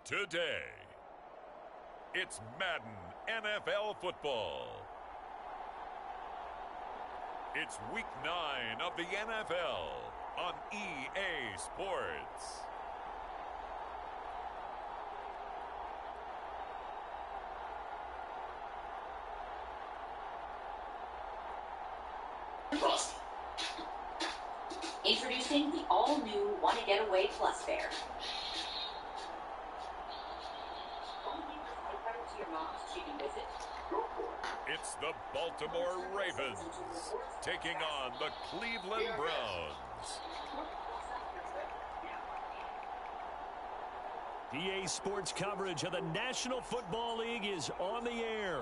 today. It's Madden NFL football. It's week 9 of the NFL on EA Sports. Introducing the all-new Wanna Get Away Plus Fare. It's the Baltimore Ravens taking on the Cleveland Browns. EA Sports coverage of the National Football League is on the air.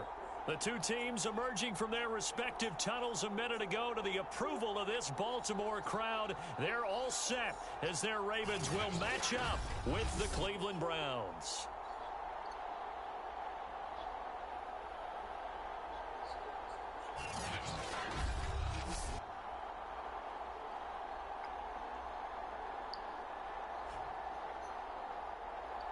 The two teams emerging from their respective tunnels a minute ago to the approval of this Baltimore crowd. They're all set as their Ravens will match up with the Cleveland Browns.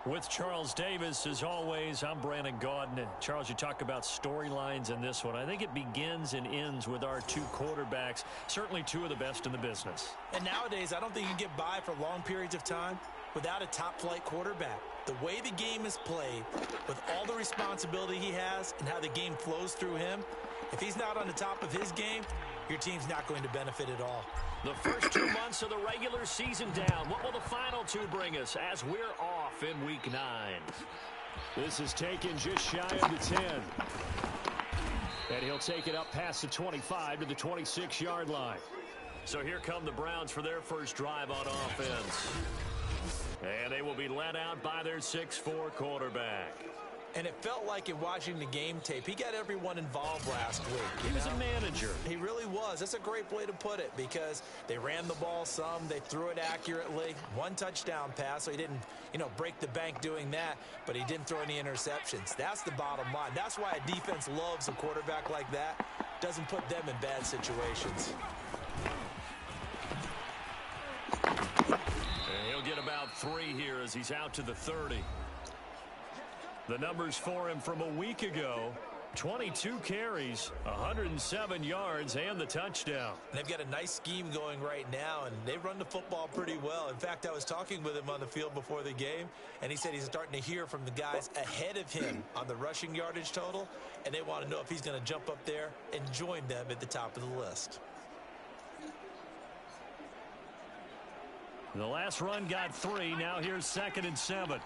With Charles Davis, as always, I'm Brandon Gaudin. And Charles, you talk about storylines in this one. I think it begins and ends with our two quarterbacks, certainly two of the best in the business. And nowadays, I don't think you can get by for long periods of time without a top-flight quarterback. The way the game is played, with all the responsibility he has and how the game flows through him, if he's not on the top of his game, your team's not going to benefit at all. The first 2 months of the regular season down. What will the final two bring us as we're off in week 9? This is taken just shy of the 10. And he'll take it up past the 25 to the 26-yard line. So here come the Browns for their first drive on offense. And they will be led out by their 6'4" quarterback. And it felt like in watching the game tape, he got everyone involved last week. He was a manager. He really was. That's a great way to put it because they ran the ball some. They threw it accurately. One touchdown pass, so he didn't, break the bank doing that, but he didn't throw any interceptions. That's the bottom line. That's why a defense loves a quarterback like that. Doesn't put them in bad situations. And he'll get about 3 here as he's out to the 30. The numbers for him from a week ago, 22 carries, 107 yards, and the touchdown. They've got a nice scheme going right now, and they run the football pretty well. In fact, I was talking with him on the field before the game, and he said he's starting to hear from the guys ahead of him on the rushing yardage total, and they want to know if he's going to jump up there and join them at the top of the list. The last run got 3. Now here's 2nd and 7.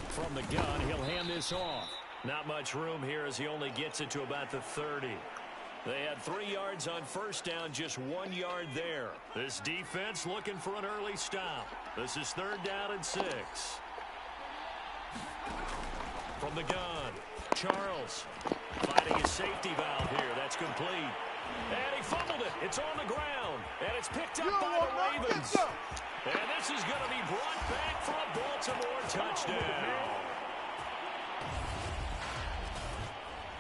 From the gun, he'll hand this off. Not much room here as he only gets it to about the 30. They had 3 yards on first down, just 1 yard there. This defense looking for an early stop. This is 3rd down and 6. From the gun, Charles finding his safety valve here. That's complete. And he fumbled it. It's on the ground. And it's picked up by the Ravens. And this is going to be brought back for a Baltimore touchdown.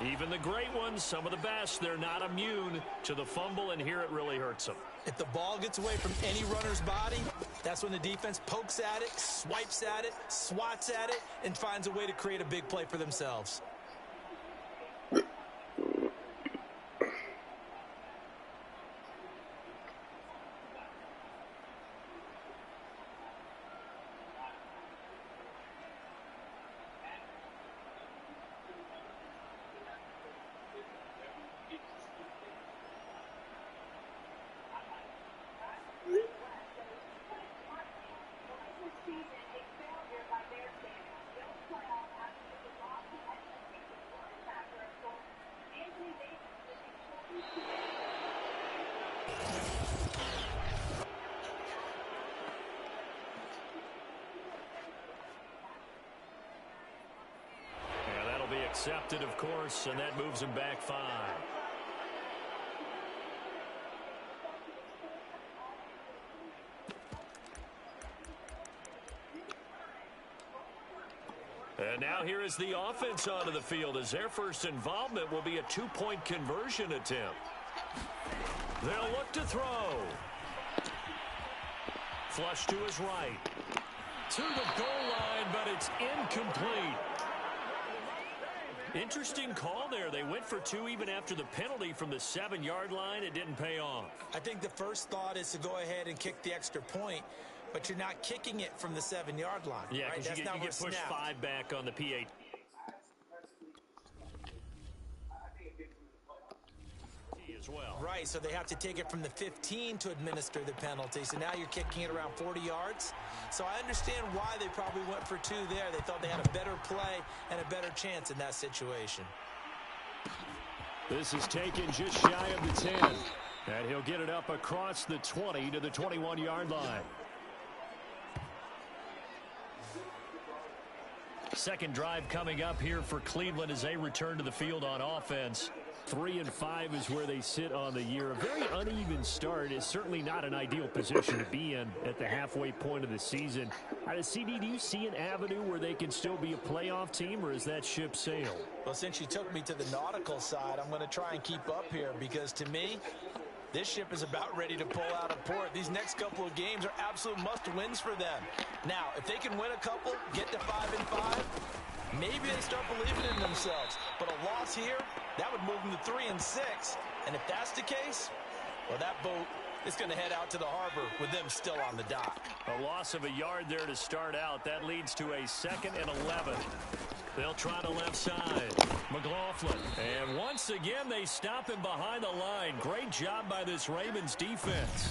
Even the great ones, some of the best, they're not immune to the fumble, and here it really hurts them. If the ball gets away from any runner's body, that's when the defense pokes at it, swipes at it, swats at it, and finds a way to create a big play for themselves. Accepted, of course, and that moves him back 5. And now here is the offense onto the field as their first involvement will be a 2-point conversion attempt. They'll look to throw. Flush to his right. To the goal line, but it's incomplete. Interesting call there. They went for two even after the penalty from the 7-yard line. It didn't pay off. I think the first thought is to go ahead and kick the extra point, but you're not kicking it from the 7-yard line. Yeah, right? because you get pushed 5 back on the PA. As well. Right, so they have to take it from the 15 to administer the penalty. So now you're kicking it around 40 yards. So I understand why they probably went for two there. They thought they had a better play and a better chance in that situation. This is taken just shy of the 10. And he'll get it up across the 20 to the 21-yard line. Second drive coming up here for Cleveland as they return to the field on offense. 3-5 is where they sit on the year. A very uneven start is certainly not an ideal position to be in at the halfway point of the season. CD, do you see an avenue where they can still be a playoff team, or is that ship sailed? Well, since you took me to the nautical side, I'm going to try and keep up here because to me, this ship is about ready to pull out of port. These next couple of games are absolute must-wins for them. Now, if they can win a couple, get to 5-5, maybe they start believing in themselves. But a loss here, that would move them to 3-6. And if that's the case, well, that boat is going to head out to the harbor with them still on the dock. A loss of a yard there to start out. That leads to a 2nd and 11. They'll try the left side. McLaughlin. And once again, they stop him behind the line. Great job by this Ravens defense.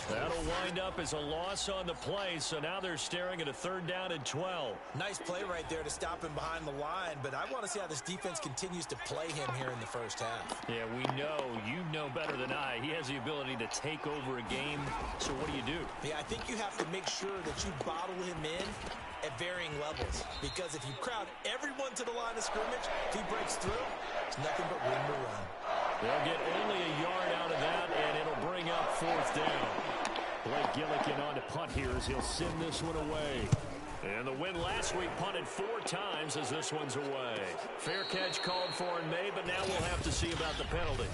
That'll wind up as a loss on the play, so now they're staring at a 3rd down and 12. Nice play right there to stop him behind the line, but I want to see how this defense continues to play him here in the first half. Yeah, we know. You know better than I. He has the ability to take over a game, so what do you do? Yeah, I think you have to make sure that you bottle him in at varying levels, because if you crowd everyone to the line of scrimmage, if he breaks through, it's nothing but room to run. They'll get only a yard out of that, and it'll bring up 4th down. Blake Gillikin on to punt here as he'll send this one away. And the win last week punted 4 times as this one's away. Fair catch called for and made, but now we'll have to see about the penalty.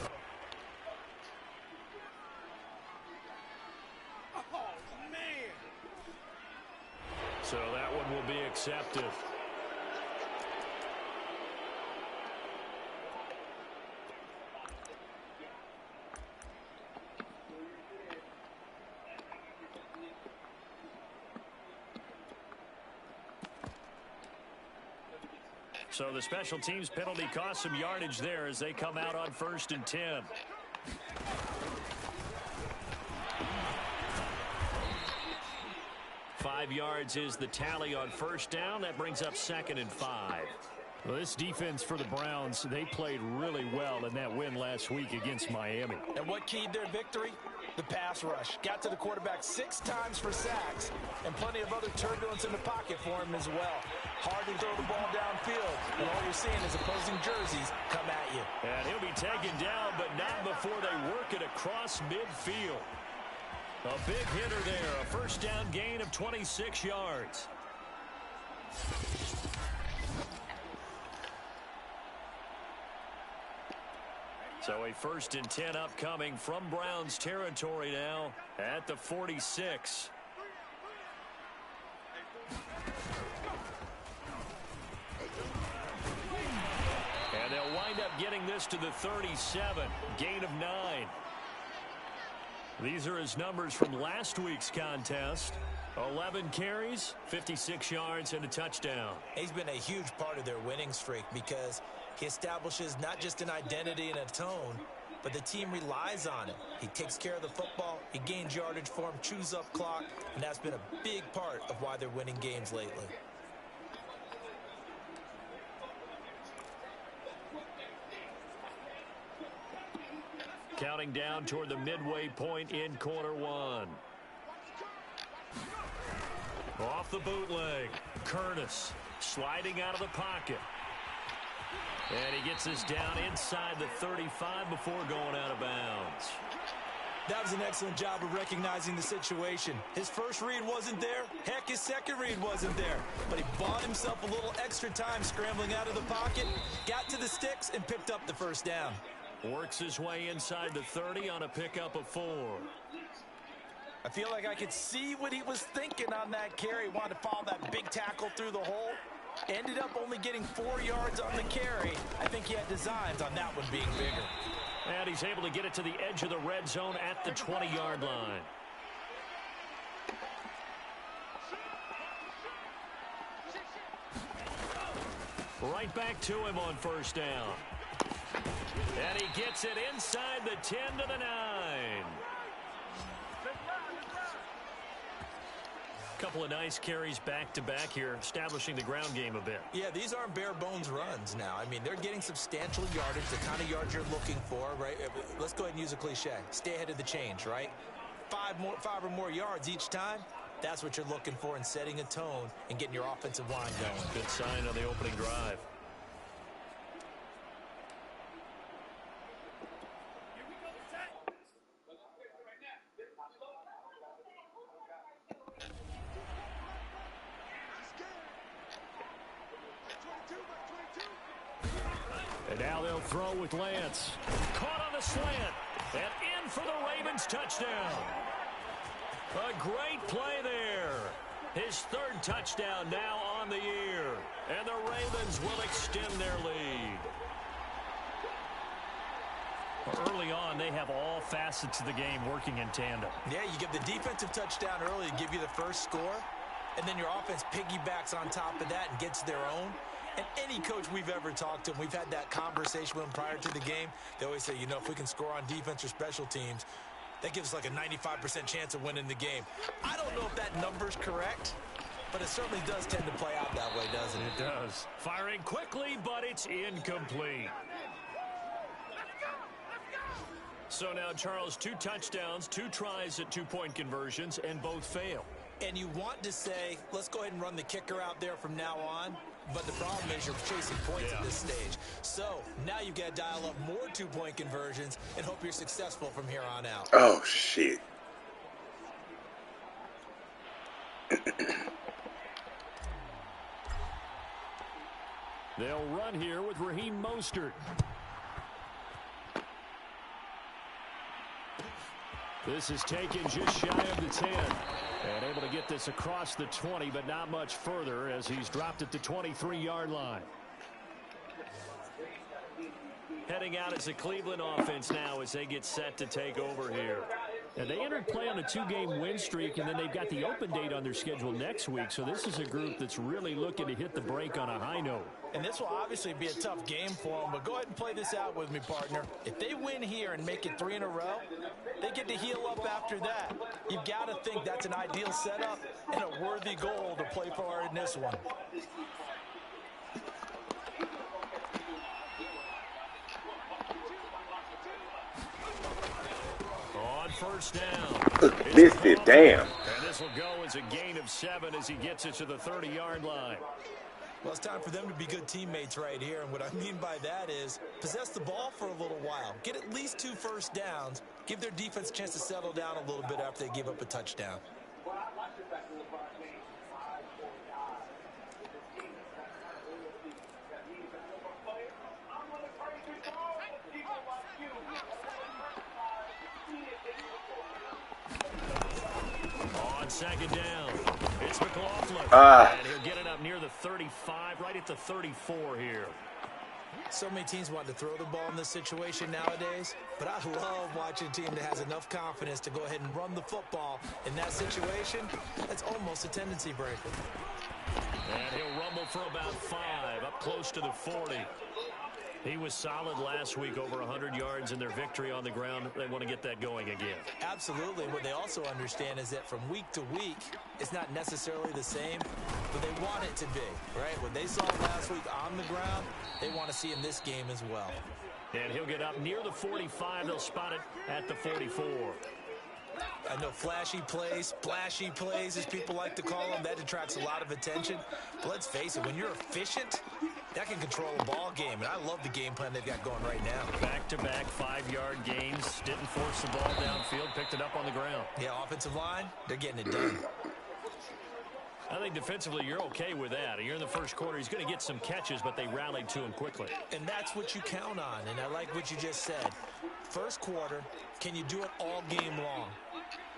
Oh, man. So that one will be accepted. So the special teams penalty cost some yardage there as they come out on 1st and 10. Five yards is the tally on 1st down. That brings up 2nd and 5. Well, this defense for the Browns, they played really well in that win last week against Miami. And what keyed their victory? The pass rush. Got to the quarterback 6 times for sacks, and plenty of other turbulence in the pocket for him as well. Hard to throw the ball downfield, and all you're seeing is opposing jerseys come at you. And he'll be taken down, but not before they work it across midfield. A big hitter there, a 1st down gain of 26 yards. So a 1st and 10 upcoming from Browns territory now at the 46. And they'll wind up getting this to the 37, gain of 9. These are his numbers from last week's contest. 11 carries, 56 yards, and a touchdown. He's been a huge part of their winning streak because he establishes not just an identity and a tone, but the team relies on it. He takes care of the football, he gains yardage for him, chews up clock, and that's been a big part of why they're winning games lately. Counting down toward the midway point in quarter 1. Off the bootleg, Curtis sliding out of the pocket. And he gets this down inside the 35 before going out of bounds. That was an excellent job of recognizing the situation. His first read wasn't there. Heck, his second read wasn't there. But he bought himself a little extra time scrambling out of the pocket, got to the sticks, and picked up the 1st down. Works his way inside the 30 on a pickup of 4. I feel like I could see what he was thinking on that carry. Wanted to follow that big tackle through the hole. Ended up only getting 4 yards on the carry. I think he had designs on that one being bigger. And he's able to get it to the edge of the red zone at the 20-yard line. Right back to him on first down. And he gets it inside the 10 to the 9. Couple of nice carries back-to-back here, establishing the ground game a bit. Yeah, these aren't bare-bones runs now. I mean, they're getting substantial yardage, the kind of yards you're looking for, right? Let's go ahead and use a cliche. Stay ahead of the change, right? 5 or more yards each time. That's what you're looking for in setting a tone and getting your offensive line going. Good sign on the opening drive. And now they'll throw with Lance. Caught on the slant. And in for the Ravens touchdown. A great play there. His 3rd touchdown now on the year. And the Ravens will extend their lead. Early on, they have all facets of the game working in tandem. Yeah, you give the defensive touchdown early to give you the first score. And then your offense piggybacks on top of that and gets their own. And any coach we've ever talked to, we've had that conversation with them prior to the game. They always say, you know, if we can score on defense or special teams, that gives us like a 95% chance of winning the game. I don't know if that number's correct, but it certainly does tend to play out that way, doesn't it? It does. Firing quickly, but it's incomplete. So now, Charles, 2 touchdowns, 2 tries at 2-point conversions, and both fail. And you want to say, let's go ahead and run the kicker out there from now on. But the problem is you're chasing points at this stage. So now you've got to dial up more 2-point conversions and hope you're successful from here on out. Oh, shit. They'll run here with Raheem Mostert. This is taken just shy of the 10. And able to get this across the 20, but not much further as he's dropped at the 23-yard line. Heading out as a Cleveland offense now as they get set to take over here. And they entered play on a 2-game win streak, and then they've got the open date on their schedule next week. So this is a group that's really looking to hit the break on a high note. And this will obviously be a tough game for them, but go ahead and play this out with me, partner. If they win here and make it 3 in a row, they get to heal up after that. You've got to think that's an ideal setup and a worthy goal to play for in this one. On first down. This is damn. And this will go as a gain of 7 as he gets it to the 30-yard line. Well, it's time for them to be good teammates right here. And what I mean by that is possess the ball for a little while. Get at least 2 first downs. Give their defense a chance to settle down a little bit after they give up a touchdown. On 2nd down, it's McLaughlin. And he'll get it up near the 35, right at the 34 here. So many teams want to throw the ball in this situation nowadays, but I love watching a team that has enough confidence to go ahead and run the football. In that situation, that's almost a tendency breaker. And he'll rumble for about 5, up close to the 40. He was solid last week, over 100 yards in their victory on the ground. They want to get that going again. Absolutely. What they also understand is that from week to week, it's not necessarily the same, but they want it to be, right? What they saw last week on the ground, they want to see in this game as well. And he'll get up near the 45. They'll spot it at the 44. I know flashy plays, splashy plays, as people like to call them, that attracts a lot of attention. But let's face it, when you're efficient, that can control a ball game. And I love the game plan they've got going right now. Back-to-back 5-yard gains. Didn't force the ball downfield. Picked it up on the ground. Yeah, offensive line, they're getting it done. I think defensively you're okay with that. You're in the first quarter. He's going to get some catches, but they rallied to him quickly. And that's what you count on, and I like what you just said. First quarter, can you do it all game long?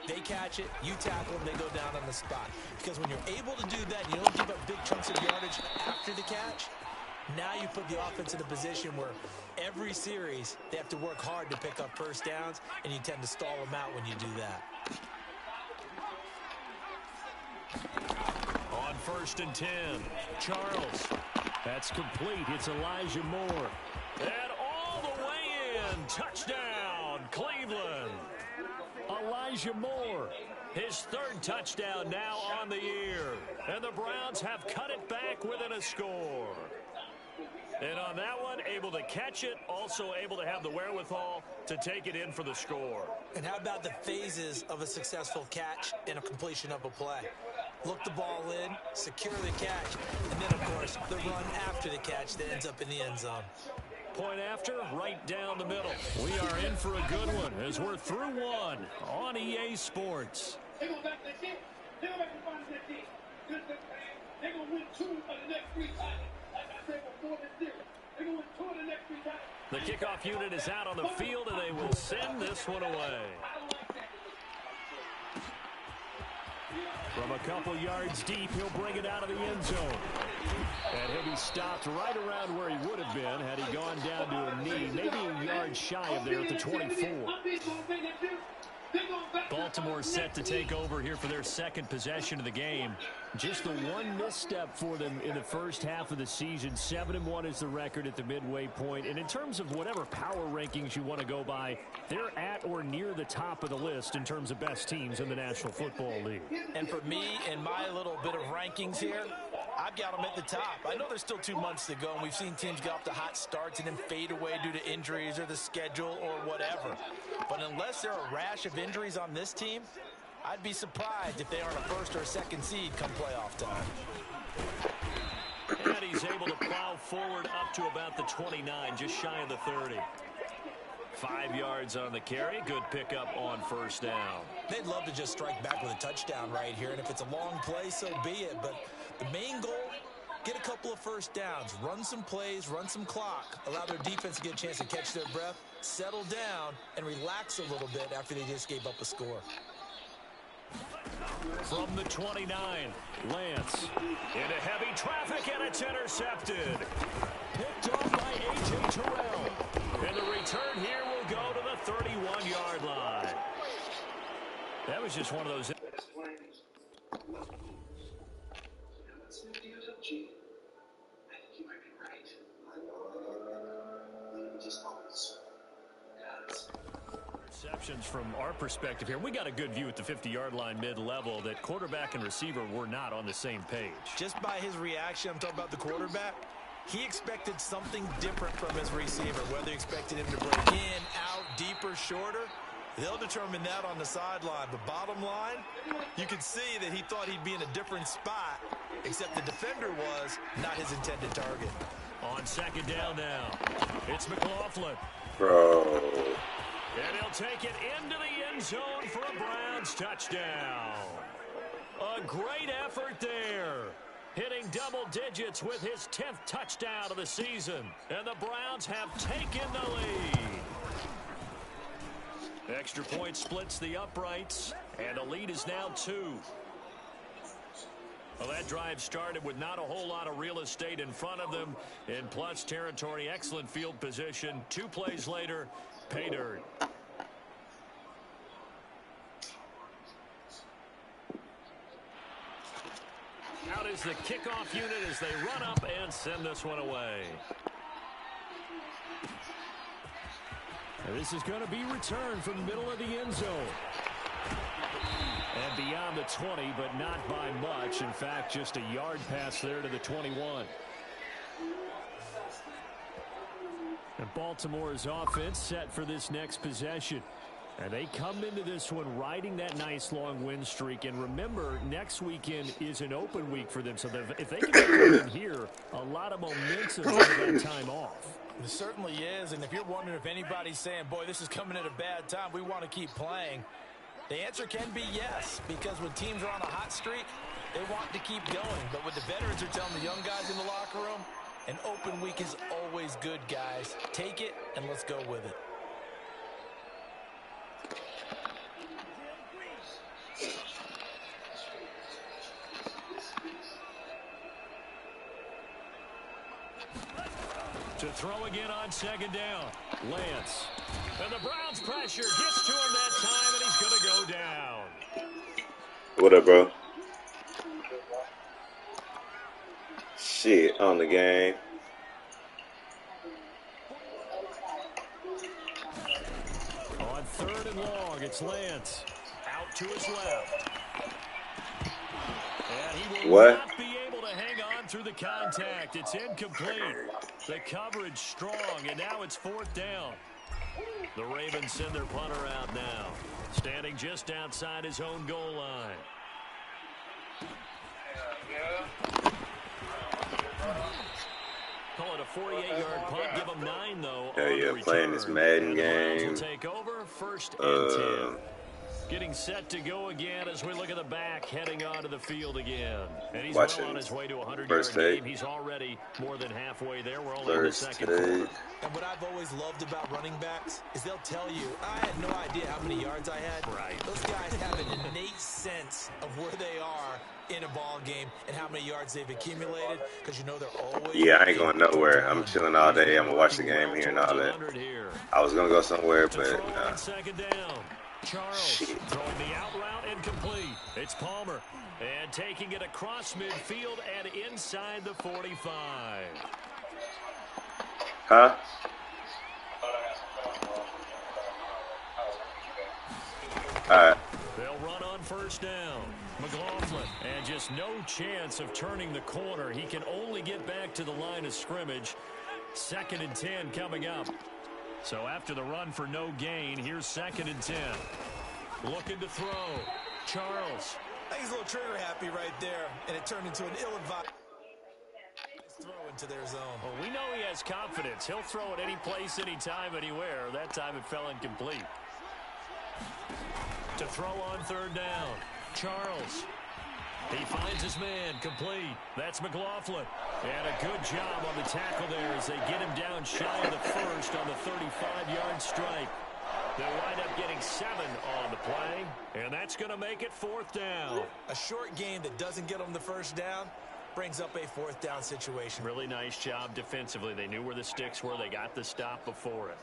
They catch it, you tackle them, they go down on the spot. Because when you're able to do that, you don't give up big chunks of yardage after the catch. Now you put the offense in a position where every series they have to work hard to pick up first downs, and you tend to stall them out when you do that. On 1st and 10, Charles. That's complete. It's Elijah Moore. And all the way in. Touchdown, Cleveland. Elijah Moore, his 3rd touchdown now on the year. And the Browns have cut it back within a score. And on that one, able to catch it, also able to have the wherewithal to take it in for the score. And how about the phases of a successful catch and a completion of a play? Look the ball in, secure the catch, and then, of course, the run after the catch that ends up in the end zone. Point after, right down the middle. We are in for a good one as we're through one on EA Sports. They go back to the team. They go back to find their team. They're going to win 2 of the next 3 titles. Like I said before this year, they're going to win 2 of the next 3 titles. The kickoff unit is out on the field, and they will send this one away. From a couple yards deep, he'll bring it out of the end zone. And he'll be stopped right around where he would have been had he gone down to a knee, maybe a yard shy of there at the 24. Baltimore set to take over here for their 2nd possession of the game. Just the one misstep for them in the first half of the season. 7-1 is the record at the midway point. And in terms of whatever power rankings you want to go by, they're at or near the top of the list in terms of best teams in the National Football League. And for me, in my little bit of rankings here, I've got them at the top. I know there's still 2 months to go, and we've seen teams get off to hot starts and then fade away due to injuries or the schedule or whatever. But unless there are a rash of injuries on this team, I'd be surprised if they aren't a 1st or a 2nd seed come playoff time. And he's able to plow forward up to about the 29, just shy of the 30. 5 yards on the carry. Good pickup on 1st down. They'd love to just strike back with a touchdown right here, and if it's a long play, so be it. But the main goal, get a couple of first downs, run some plays, run some clock, allow their defense to get a chance to catch their breath, settle down, and relax a little bit after they just gave up a score. From the 29, Lance into heavy traffic, and it's intercepted. Picked off by A.J. Terrell. And the return here will go to the 31-yard line. That was just one of those. Receptions from our perspective here. We got a good view at the 50-yard line mid-level that quarterback and receiver were not on the same page. Just by his reaction, I'm talking about the quarterback, he expected something different from his receiver, whether he expected him to break in, out, deeper, shorter. They'll determine that on the sideline. But bottom line, you could see that he thought he'd be in a different spot, except the defender was not his intended target. On 2nd down now, it's McLaughlin. Bro. And he'll take it into the end zone for a Browns touchdown. A great effort there. Hitting double digits with his 10th touchdown of the season. And the Browns have taken the lead. Extra point splits the uprights. And the lead is now 2. Well, that drive started with not a whole lot of real estate in front of them. In plus territory, excellent field position. 2 plays later, pay dirt. Out is the kickoff unit as they run up and send this one away. And this is going to be returned from the middle of the end zone. And beyond the 20, but not by much. In fact, just a yard pass there to the 21. And Baltimore's offense set for this next possession. And they come into this one riding that nice long win streak. And remember, next weekend is an open week for them. So if they can get in here, a lot of momentum for that time off. It certainly is. And if you're wondering if anybody's saying, boy, this is coming at a bad time, we want to keep playing, the answer can be yes. Because when teams are on a hot streak, they want to keep going. But what the veterans are telling the young guys in the locker room, an open week is always good, guys. Take it, and let's go with it. To throw again on second down. Lance. And the Browns pressure gets to him that time, and he's going to go down. What up, bro? Shit, on the game. On third and long, it's Lance. Out to his left. And he will not be able to hang on through the contact. It's incomplete. The coverage strong, and now it's fourth down. The Ravens send their punter out now. Standing just outside his own goal line. Call it a 48-yard punt. Give him 9, though. Yeah, yeah, playing this Madden game. Will take over first and 10. Getting set to go again as we look at the back, heading onto the field again. And he's well on his way to a 100-yard game. He's already more than halfway there. We're only in the second quarter. And what I've always loved about running backs is they'll tell you, I had no idea how many yards I had. Right. Those guys have an innate sense of where they are in a ball game and how many yards they've accumulated, because you know they're always... Yeah, I ain't going nowhere. I'm chilling all day. I'm going to watch the game here and all that. I was going to go somewhere, but nah. Second down. Charles throwing the out route incomplete. It's Palmer. And taking it across midfield and inside the 45. Huh? All right. They'll run on first down. McLaughlin. And just no chance of turning the corner. He can only get back to the line of scrimmage. Second and 10 coming up. So after the run for no gain, here's second and 10. Looking to throw. Charles. I think he's a little trigger happy right there, and it turned into an ill-advised throw into their zone. Well, we know he has confidence. He'll throw it any place, anytime, anywhere. That time it fell incomplete. To throw on third down. Charles. He finds his man, complete. That's McLaughlin. And a good job on the tackle there as they get him down shy of the first on the 35-yard strike. They'll wind up getting 7 on the play, and that's going to make it fourth down. A short game that doesn't get them the first down brings up a fourth down situation. Really nice job defensively. They knew where the sticks were. They got the stop before it.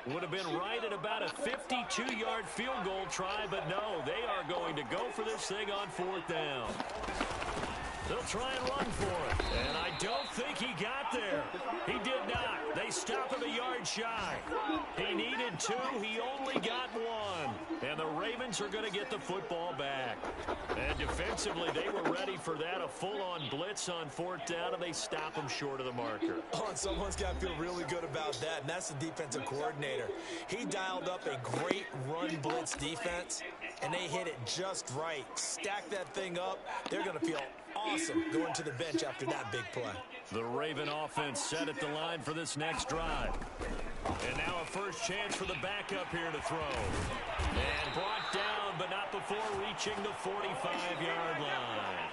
Would have been right at about a 52-yard field goal try, but no, they are going to go for this thing on fourth down. They'll try and run for it, and I don't think he got there. He did not. They stop him a yard shy. He needed 2. He only got 1. And the Ravens are going to get the football back. And defensively, they were ready for that, a full-on blitz on fourth down, and they stop him short of the marker. Oh, and someone's got to feel really good about that, and that's the defensive coordinator. He dialed up a great run blitz defense, and they hit it just right. Stack that thing up. They're going to feel awesome going to the bench after that big play. The Raven offense set at the line for this next drive. And now a first chance for the backup here to throw. And brought down, but not before reaching the 45-yard line.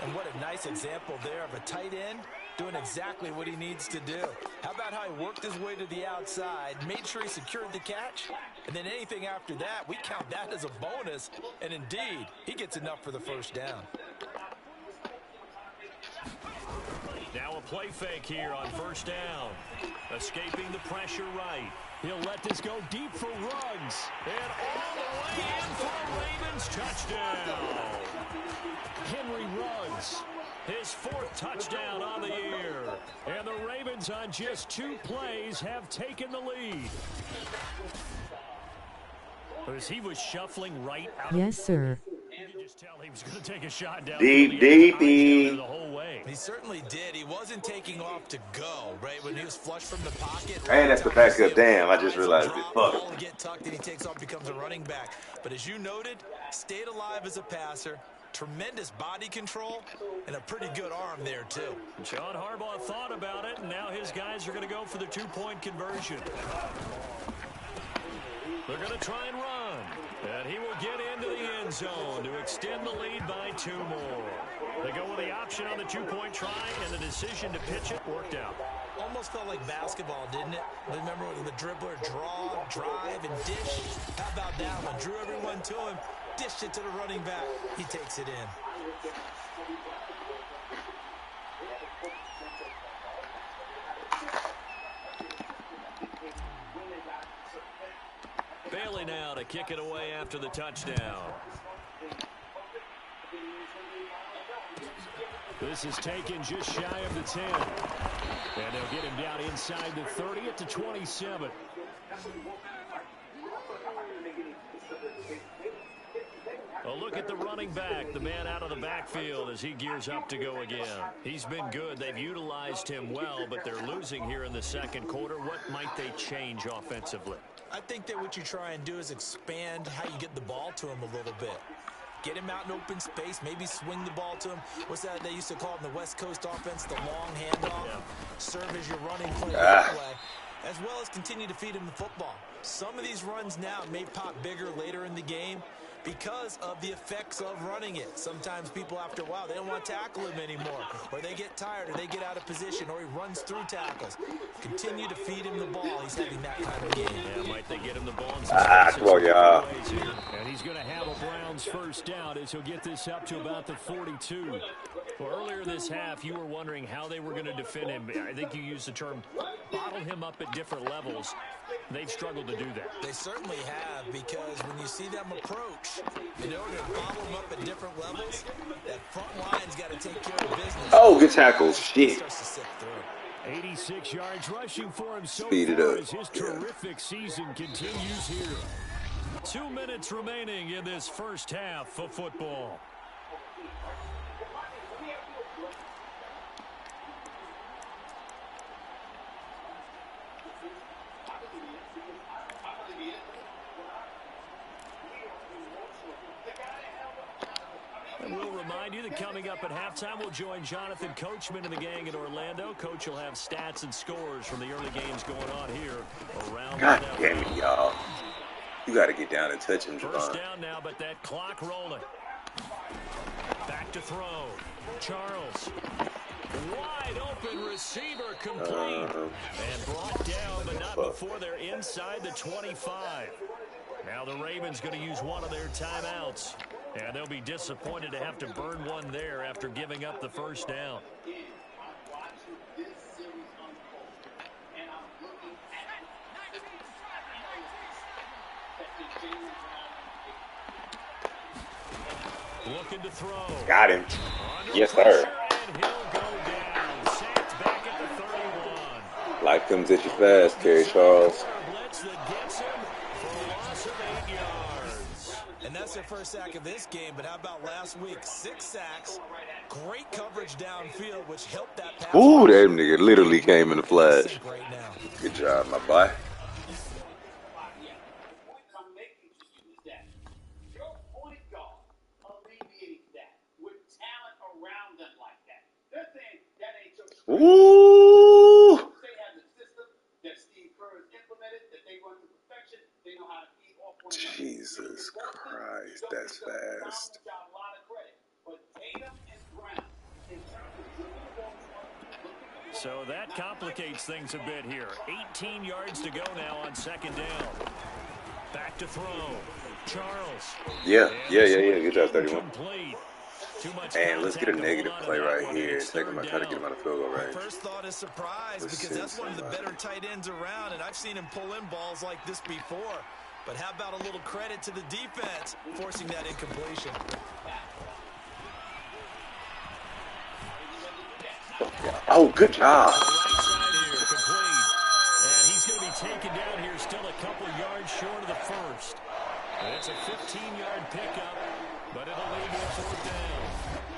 And what a nice example there of a tight end doing exactly what he needs to do. How about how he worked his way to the outside, made sure he secured the catch, and then anything after that, we count that as a bonus. And indeed, he gets enough for the first down. Now a play fake here on first down. Escaping the pressure right. He'll let this go deep for Ruggs. And all the way in for a Ravens touchdown. Henry Ruggs, his 4th touchdown on the year. And the Ravens on just 2 plays have taken the lead. As he was shuffling right out. Yes, sir. You could just tell he was going to take a shot down Deep. the whole way. He certainly did. He wasn't taking off to go, right? When he was flush from the pocket. Hey, that's the backup. Damn, I just realized it. Fuck. Ball get tucked, and he takes off, becomes a running back. But as you noted, stayed alive as a passer. Tremendous body control and a pretty good arm there, too. John Harbaugh thought about it, and now his guys are going to go for the 2-point conversion. They're going to try and run, and he will get into the end end zone to extend the lead by 2 more. They go with the option on the 2-point try, and the decision to pitch it worked out. Almost felt like basketball, didn't it? Remember when the dribbler draw, drive, and dish? How about that one? Drew everyone to him, dished it to the running back. He takes it in. Bailey now to kick it away after the touchdown. This is taken just shy of the 10. And they'll get him down inside the 30 at the 27. A look at the running back, the man out of the backfield as he gears up to go again. He's been good. They've utilized him well, but they're losing here in the second quarter. What might they change offensively? I think that what you try and do is expand how you get the ball to him a little bit. Get him out in open space, maybe swing the ball to him. What's that they used to call it in the West Coast offense, the long handoff? Yeah. Serve as your running play that way, as well as continue to feed him the football. Some of these runs now may pop bigger later in the game because of the effects of running it. Sometimes people, after a while, they don't want to tackle him anymore, or they get tired, or they get out of position, or he runs through tackles. Continue to feed him the ball. He's having that kind of game. Yeah, might they get him the ball in some spaces. And he's going to have a Browns first down as he'll get this up to about the 42. Well, earlier this half, you were wondering how they were going to defend him. I think you used the term bottle him up at different levels. They've struggled to do that. They certainly have, because when you see them approach, in order to bottle them up at different levels, that front line's got to take care of business. Oh, good tackles. Shit. 86 yards rushing for him so far as his terrific season continues here. 2 minutes remaining in this first half of football. And we'll remind you that coming up at halftime, we'll join Jonathan Coachman and the gang in Orlando. Coach will have stats and scores from the early games going on here around. God damn it, y'all. You got to get down and touch him, Javon. First down now, but that clock rolling. Back to throw. Charles. Wide open receiver complete. And brought down, but not before they're inside the 25. Now the Ravens going to use one of their timeouts. And they'll be disappointed to have to burn one there after giving up the first down. Looking to throw. Got him. Yes, sir. And he'll go down. Sacked back at the 31. Life comes at you fast, Terry Charles. Blitz that gets him for a loss of 8 yards. And that's their first sack of this game, but how about last week? 6 sacks, great coverage downfield, which helped that pass. Ooh, that nigga literally came in the flash. Good job, my boy. Ooh. Jesus Christ, that's fast. So that complicates things a bit here. 18 yards to go now on second down. Back to throw. Charles. Yeah. Good job, 31. Complete. And let's get a negative play right here. Try to get him out of field goal range. First thought is surprise, because that's one of the better tight ends around, and I've seen him pull in balls like this before. But how about a little credit to the defense forcing that incompletion? Oh, good job. Right side here, complete. And he's going to be taken down here, still a couple yards short of the first. And it's a 15-yard pickup, but it'll lead to a fourth down.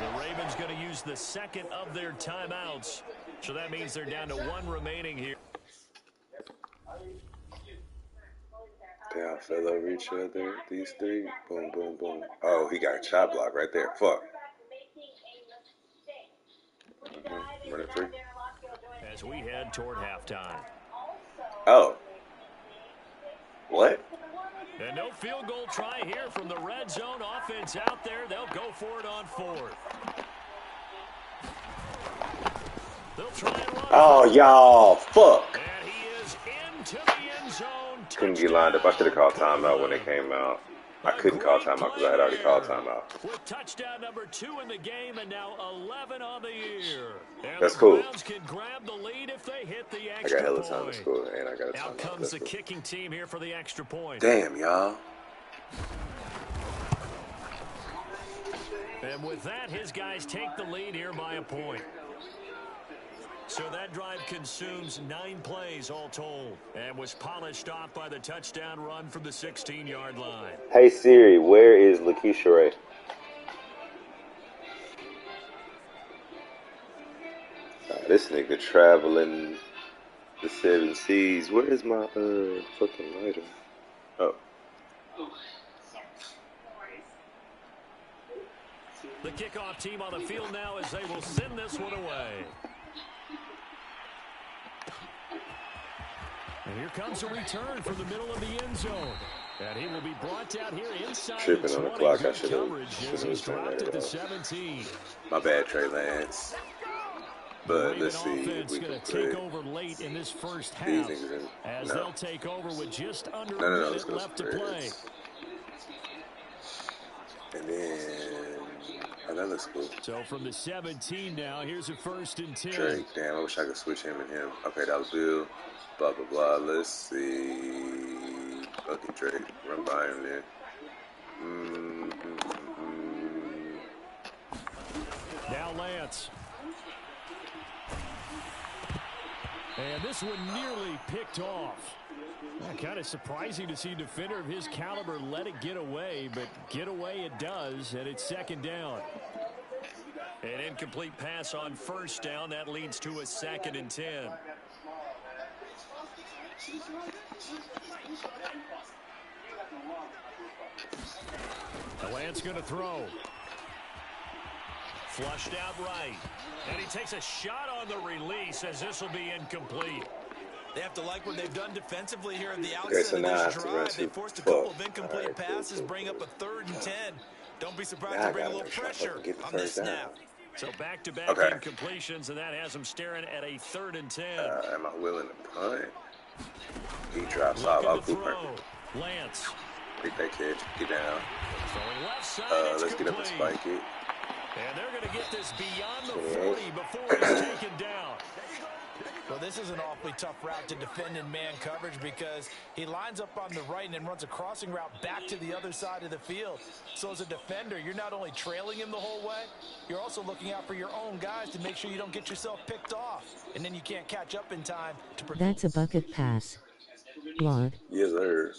The Ravens going to use the second of their timeouts, so that means they're down to 1 remaining here. They all fell over each other, these three. Boom, boom, boom. Oh, he got a chop block right there. Fuck. Running free. As we head toward halftime. Oh. What? And no field goal try here from the red zone offense out there. They'll go for it on 4th. They'll try and run. Oh, y'all, fuck. And he is into the end zone. Couldn't get lined up. I should have called timeout when it came out. I couldn't call timeout because I had already called timeout. With touchdown number 2 in the game and now 11 on the year. And That's the cool. Browns can grab the lead if they hit the I extra got hella point. time to score, and I got a timeout. Out comes the kicking team here for the extra point. Damn, y'all. And with that, his guys take the lead here by a point. So that drive consumes 9 plays all told and was polished off by the touchdown run from the 16-yard line. Hey, Siri, where is Lakeisha Ray? This nigga traveling the 7 seas. Where is my fucking lighter? Oh. The kickoff team on the field now as they will send this one away. And here comes a return from the middle of the end zone. And he will be brought down here inside Tripping the 20. on the clock. I Good should coverage as he's have dropped at the 17. My bad, Trey Lance. But let's see if we going can to take over late in this first half as they'll take over with just under a minute left to play. And then, oh, that looks cool. So from the 17 now, here's a 1st and 10. Drake, damn, I wish I could switch him and him. Okay, that was Bill. Blah, blah, blah. Let's see. Fucking Drake. Run by him there. Now Lance. And this one nearly picked off. Kind of surprising to see a defender of his caliber let it get away, but get away it does, and it's 2nd down. An incomplete pass on 1st down. That leads to a 2nd and 10. Lance going to throw. Flushed out right. And he takes a shot on the release as this will be incomplete. They have to like what they've done defensively here at the outset so of now this drive. They forced a couple of incomplete passes, bring up a 3rd and 10. Don't be surprised to bring a little pressure on this snap. So back-to-back incompletions, and that has them staring at a 3rd and 10. Am I willing to punt? He drops off. I'll Cooper. Lance. Take that catch. Get down. Left side, let's get up and spike it. And they're going to get this beyond the 40 before it's taken down. Well, this is an awfully tough route to defend in man coverage because he lines up on the right and then runs a crossing route back to the other side of the field. So as a defender, you're not only trailing him the whole way, you're also looking out for your own guys to make sure you don't get yourself picked off. And then you can't catch up in time to protect. That's a bucket pass. Blog. Yes, sir.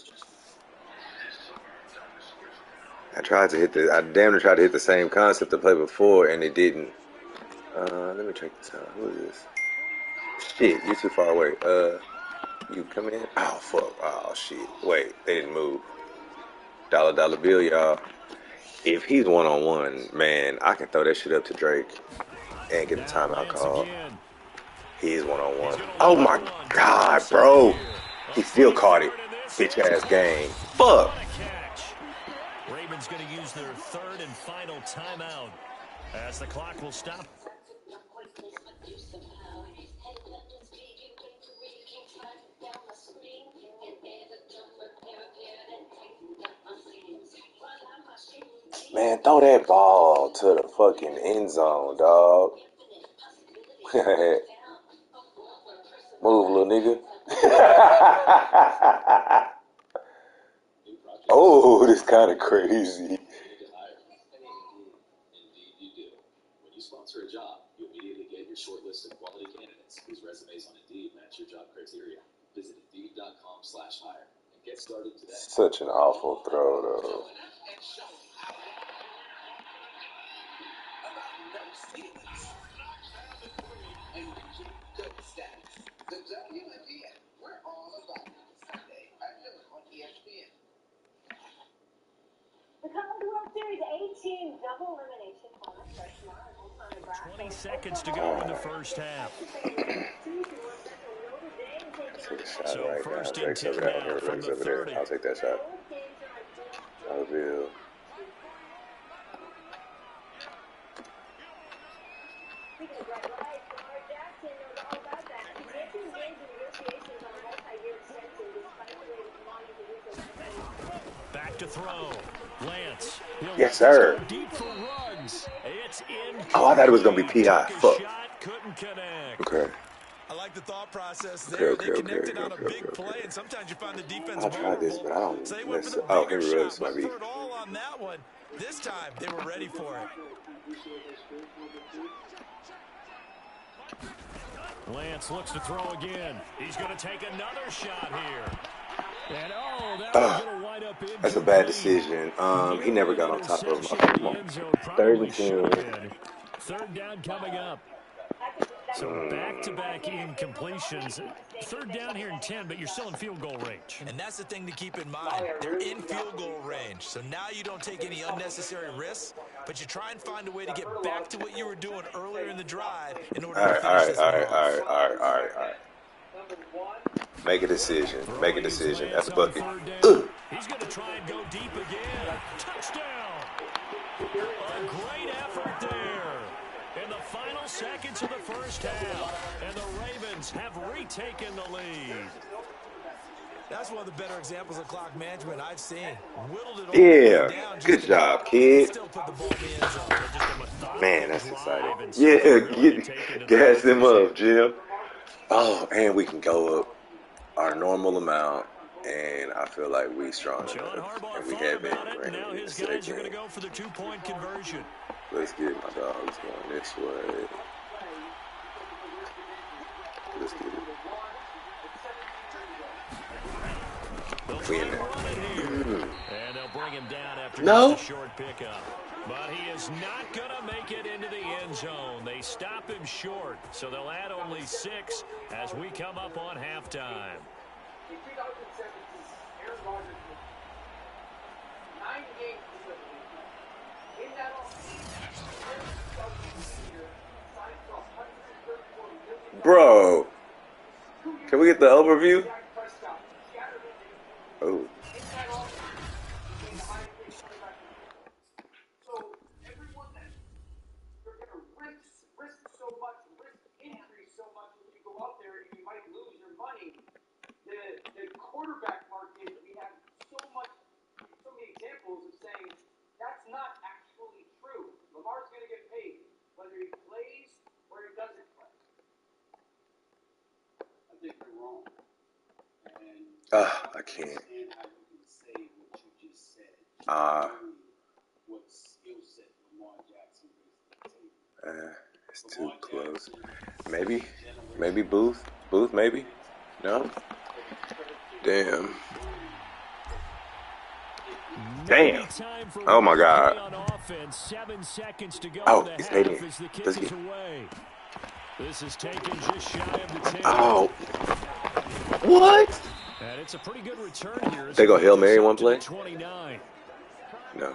I damn near tried to hit the same concept to play before, and it didn't. Let me check this out. Who is this? Shit, you're too far away. You come in? Oh, fuck. Oh, shit. Wait, they didn't move. Dollar bill, y'all. If he's one-on-one, man, I can throw that shit up to Drake and get a timeout call. He is one-on-one. Oh, my God, bro. He still caught it. Bitch-ass game. Fuck. Ravens going to use their 3rd and final timeout as the clock will stop. Man, throw that ball to the fucking end zone, dog. Move, little nigga. Oh, this kind of crazy. Indeed, you do. When you sponsor a job, you immediately get your short list of quality candidates whose resumes on Indeed match your job criteria. Visit Indeed.com/hire and get started today. Such an awful throw, though. The College World Series 18 double elimination final. 20 seconds to go in the first half. Take a shot So right first now. and Drake's 10 over there. now from the 30. I'll take that shot. Somerville. Back to throw. Lance. Yes, sir. Deep for Ruggs. It's in. Oh, I thought it was gonna be PI. Fuck. Shot, couldn't connect. Okay. I like the thought process there. Okay. They connected on a big play, and sometimes you find the defense I'll try this, but I don't. so they went for the Oh, bigger Henry Ruggs shot, but might be. for it all on that one. This time, they were ready for it. Lance looks to throw again. He's going to take another shot here. And that was going to wind up in. That's a bad decision. He never got on top of him. Okay, come on. 3rd and 10. 3rd down coming up. So back-to-back incompletions. 3rd down here in 10, but you're still in field goal range. And that's the thing to keep in mind. They're in field goal range. So now you don't take any unnecessary risks, but you try and find a way to get back to what you were doing earlier in the drive in order to finish this one off. All right. Make a decision. That's a bucket. He's going to try and go deep again. Touchdown! A great effort there. In the final seconds of the first half, and the Ravens have retaken the lead. That's one of the better examples of clock management I've seen. Whittled it all down. Good job, kid. Still put the ball in the end zone. Man, that's exciting. Yeah, gas them up, Jim. Oh, and we can go up our normal amount, and I feel like we strong enough. And we have been. Now his guys are going to go for the 2-point conversion. Let's get my dogs going this way. Let's get it. We in there. And they'll bring him down after just a short pickup. But he is not going to make it into the end zone. They stop him short, so they'll add only 6 as we come up on halftime. In 2017, Aaron Rodgers was 9 games in that Bro, can we get the overview? Oh. So everyone that you're going to risk so much, risk increase so much when you go up there and you might lose your money. The quarterback market, we have so many examples of saying that's not actually true. Lamar's going to get paid whether he plays or he doesn't play. I think they're wrong. I can't. It's too close. Maybe Booth, maybe. No. Damn. Oh my God. Oh, it's Hayden. Let's get. This is taken just shy of the 10. Oh. What? And it's a pretty good return here. They go Hail Mary one play? 29. No.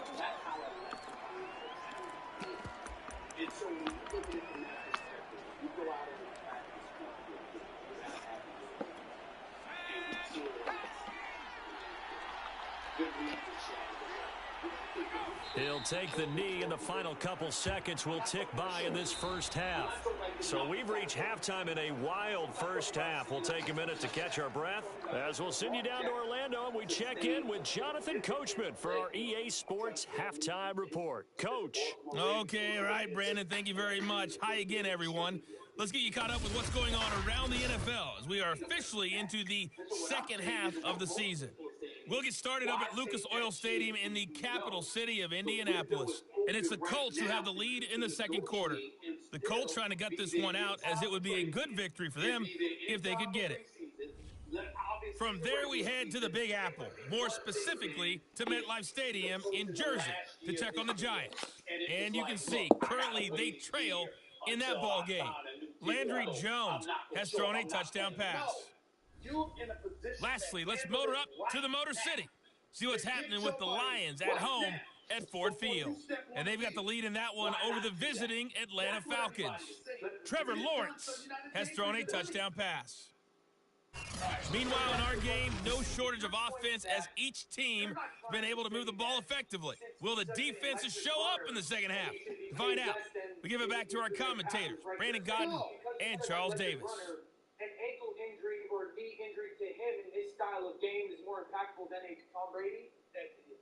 He'll take the knee in the final couple seconds. Will tick by in this first half. So we've reached halftime in a wild first half. We'll take a minute to catch our breath as we'll send you down to Orlando and we check in with Jonathan Coachman for our EA Sports Halftime Report. Coach. Okay, all right, Brandon. Thank you very much. Hi again, everyone. Let's get you caught up with what's going on around the NFL as we are officially into the second half of the season. We'll get started up at Lucas Oil Stadium in the capital city of Indianapolis. And it's the Colts who have the lead in the second quarter. The Colts trying to gut this one out as it would be a good victory for them if they could get it. From there, we head to the Big Apple, more specifically to MetLife Stadium in Jersey to check on the Giants. And you can see, currently they trail in that ball game. Landry Jones has thrown a touchdown pass. Lastly, let's motor up to the Motor City. See what's happening with the Lions at home at Ford Field. And they've got the lead in that one over the visiting Atlanta Falcons. Trevor Lawrence has thrown a touchdown pass. Meanwhile, in our game, no shortage of offense as each team has been able to move the ball effectively. Will the defenses show up in the second half? To find out, we give it back to our commentators, Brandon Godden and Charles Davis. An ankle injury or knee injury to him in his style of game is more impactful than a Tom Brady?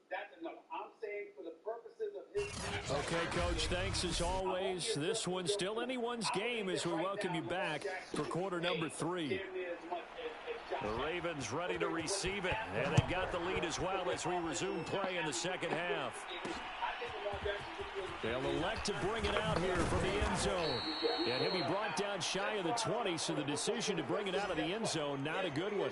That's enough. I'm saying for the purposes of his team. Okay, Coach, thanks as always. This one's still anyone's game as we welcome you back for quarter number 3. The Ravens ready to receive it, and they've got the lead as well as we resume play in the second half. They'll elect to bring it out here from the end zone. And he'll be brought down shy of the 20, so the decision to bring it out of the end zone, not a good one.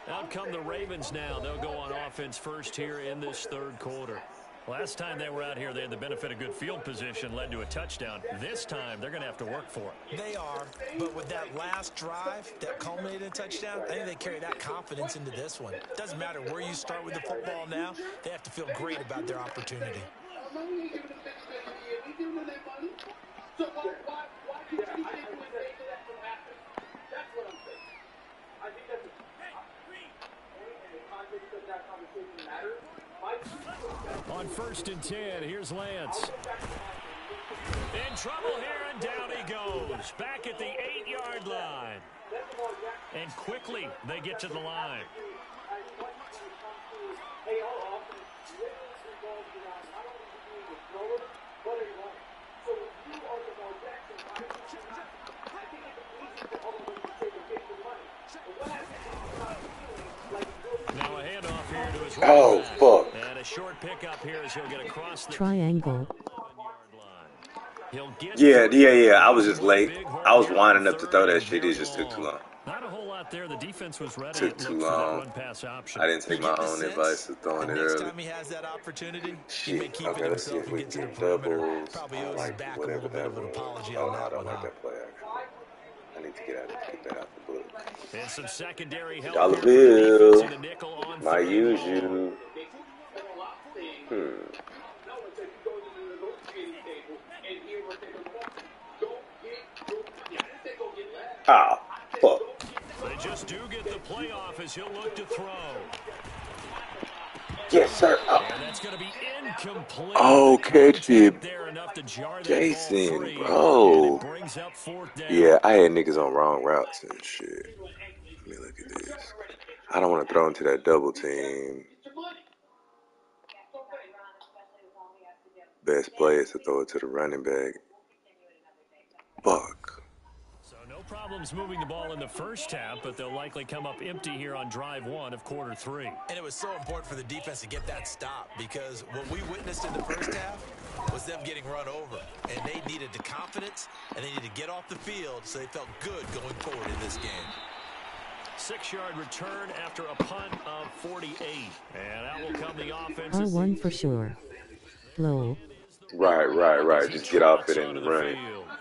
Out come the Ravens now. They'll go on offense first here in this third quarter. Last time they were out here, they had the benefit of good field position, led to a touchdown. This time, they're going to have to work for it. They are, but with that last drive that culminated in a touchdown, I think they carry that confidence into this one. It doesn't matter where you start with the football now. They have to feel great about their opportunity. On 1st and 10, here's Lance. In trouble here, and down he goes. Back at the 8-yard line. And quickly, they get to the line. Now a handoff here to his right. Oh, fuck. And a short pickup here as he'll get across the Triangle. Yeah. I was just late. I was winding up to throw that shit. It just took too long. Not a whole lot there. The defense was ready. Took too long. I didn't take my own advice of throwing it Next early. time he has that opportunity, he Shit. may keep Okay, it let's see himself if we and get to the can perimeter. doubles. Probably I owes his like back a whatever little bit that of an was. apology Oh, on no, I that don't one. like that play, actually. I need to get that out the book. And some secondary help Dollar here for the bill. defense in the nickel on Might 3rd use and long. you. Ah, fuck. They just do get the playoff as he'll look to throw. Yes, sir. Oh, And that's going to be incomplete. oh catch it. There enough to jar that Jason, ball free. bro. And it brings up 4th down. Yeah, I had niggas on wrong routes and shit. Let me look at this. I don't want to throw into that double team. Best play is to throw it to the running back. Fuck. So no problems moving the ball in the first half, but they'll likely come up empty here on drive 1 of quarter 3. And it was so important for the defense to get that stop because what we witnessed in the first half was them getting run over. And they needed the confidence, and they needed to get off the field so they felt good going forward in this game. 6-yard return after a punt of 48. And out will come the offense. R1 for sure. Low. Right. Just get off it and run it.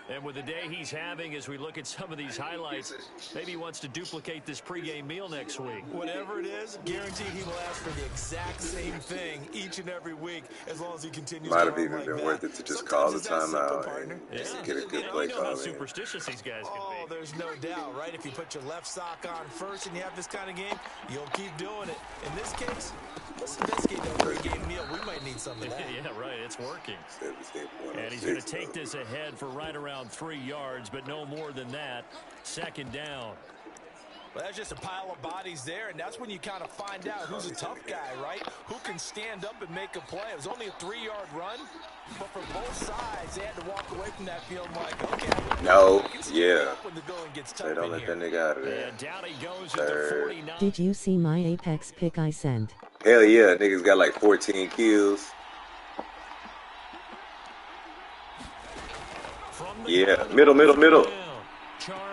And with the day he's having, as we look at some of these highlights, maybe he wants to duplicate this pregame meal next week. Whatever it is, guaranteed he will ask for the exact same thing each and every week as long as he continues Might to have run even like been that. worth it to just Sometimes call the it's that simple, timeout partner. and just get a good play You know how call in. superstitious these guys can Oh, be. there's no doubt, right? If you put your left sock on first and you have this kind of game, you'll keep doing it. In this case, let's investigate that pregame meal. We might need some of that. Yeah, right. It's working. 17.06, And he's going to take this ahead for right around 3 yards, but no more than that. 2nd down. Well, that's just a pile of bodies there, and that's when you kind of find out who's a tough guy, right? Who can stand up and make a play. It was only a 3-yard run, but for both sides, they had to walk away from that field like, okay. No, yeah. When the going gets tough They don't let that nigga out of there. And down he goes at the 49. Did you see my Apex pick I sent? Hell yeah, niggas got like 14 kills. Yeah, middle.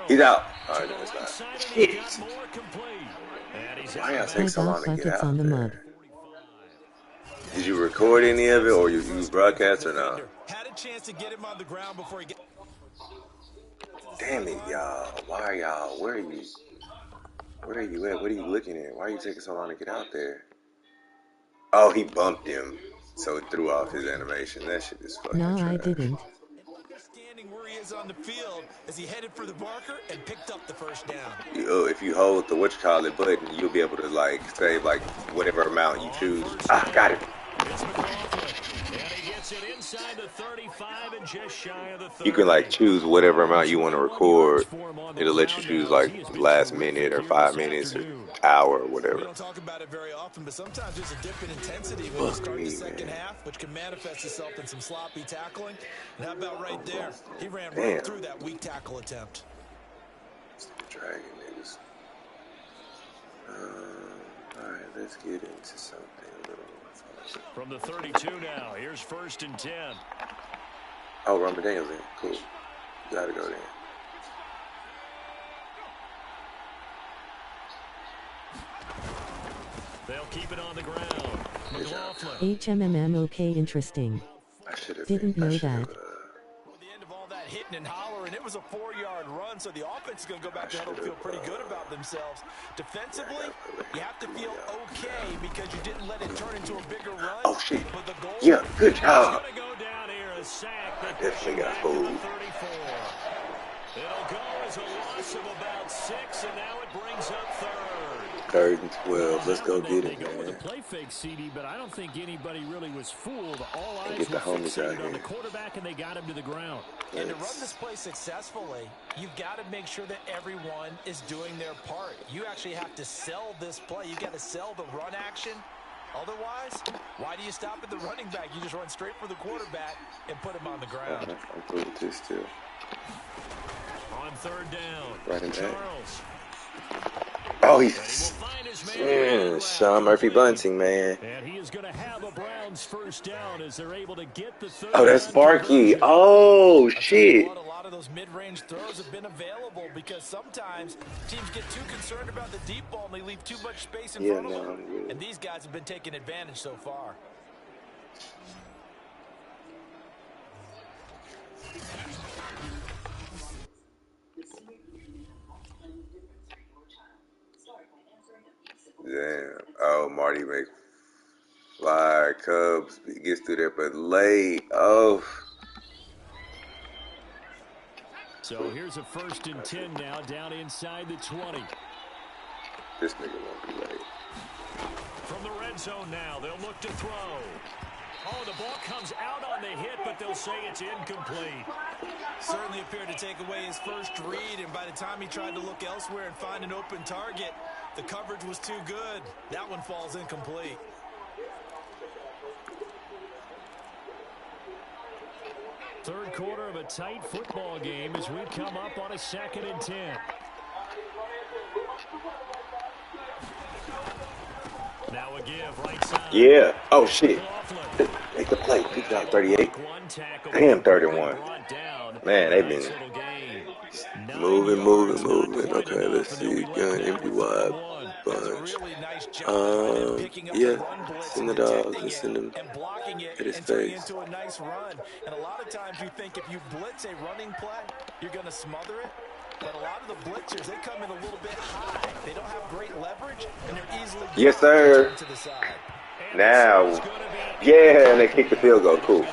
He's out. All right, no, it's not. Shit. Why y'all take so long to get out there? Did you record any of it, or you broadcast or not? Had a chance to get him on the ground before he got. Damn it, y'all. Why are y'all? Where are you? Where are you at? What are you looking at? Why are you taking so long to get out there? Oh, he bumped him, so it threw off his animation. That shit is fucking No, trash. I didn't. Understanding where he is guys on the field as he headed for the marker and picked up the first down. If you hold the whatchamacallit button, you'll be able to like save like whatever amount you choose. Ah, got it. It's McLaughlin, and he gets it inside the 35 and just shy of the 30. You can like choose whatever amount you want to record. It'll let you choose like last minute or 5 minutes or hour or whatever. We don't talk about it very often, but sometimes there's a dip in intensity when you start the second half, which can manifest itself in some sloppy tackling. And how about right there? He ran right through that weak tackle attempt. Dragging niggas. All right, let's get into something a little more fun. From the 32 now, here's 1st and 10. Oh, Robert Daniels in. Cool. Gotta go there. They'll keep it on the ground. McLaughlin. HMMM okay, interesting. Didn't know that. The end of all that hitting and hollering, it was a 4-yard run, so the offense is going to go back to huddle and feel pretty good about themselves. Defensively, you have to feel okay because you didn't let it turn into a bigger run. Oh, shit. But the goal Yeah, good job. Go down here, a sack. Definitely got fooled. It'll go as a loss of about 6, and now it brings up 3rd. 3rd and 12. Let's go get it, They go with a man. play fake, CD, but I don't think anybody really was fooled. All eyes Get the were homies out fixated on here. the quarterback, and they got him to the ground. And to run this play successfully, you've got to make sure that everyone is doing their part. You actually have to sell this play. You got to sell the run action. Otherwise, why do you stop at the running back? You just run straight for the quarterback and put him on the ground. I'm through with this too. On 3rd down, Right in back. Charles. Oh, he's Sean Murphy Bunting, man. And he is going to have a Browns first down as they're able to get the 3rd. Oh, that's Sparky. Oh, shit. A lot of those mid-range throws have been available because sometimes teams get too concerned about the deep ball and they leave too much space in front of them. And these guys have been taking advantage so far. Damn. Oh, Marty McFly. Cubs. He gets through there, but late. Oh. So here's a 1st and 10 now, down inside the 20. This nigga won't be late. From the red zone now, they'll look to throw. Oh, the ball comes out on the hit, but they'll say it's incomplete. Certainly appeared to take away his first read, and by the time he tried to look elsewhere and find an open target, the coverage was too good. That one falls incomplete. Third quarter of a tight football game as we come up on a 2nd and 10. Now a give, right side. Yeah. Oh, shit. Make the play. Pick out 38. Damn, 31. Man, they've been moving. Okay, let's see. Gun, empty wide bunch. Yeah. Send the dogs and send them at his face. A nice run. And a lot of times you think if you blitz a running play, you're going to smother it. But a lot of the blitzers, they come in a little bit high. They don't have great leverage, and they're easily yes, sir. To the side. Now, yeah, and they kick the field goal. Cool.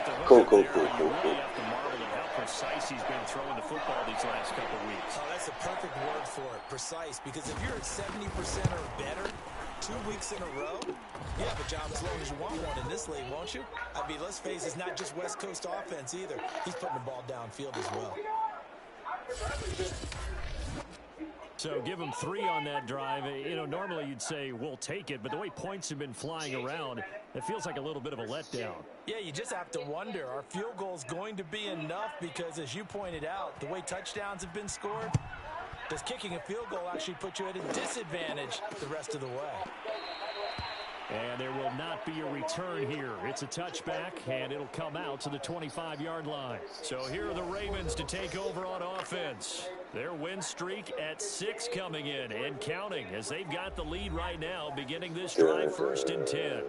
He's been throwing the football these last couple weeks. Oh, that's a perfect word for it, precise. Because if you're at 70% or better 2 weeks in a row, you have a job as long as you want one in this league, won't you? I mean, let's face it, it's not just West Coast offense either. He's putting the ball downfield as well. So give him 3 on that drive. You know, normally you'd say we'll take it, but the way points have been flying around, it feels like a little bit of a letdown. Yeah, you just have to wonder, are field goals going to be enough? Because as you pointed out, the way touchdowns have been scored, does kicking a field goal actually put you at a disadvantage the rest of the way? And there will not be a return here. It's a touchback, and it'll come out to the 25-yard line. So here are the Ravens to take over on offense. Their win streak at 6 coming in and counting as they've got the lead right now beginning this drive 1st and 10.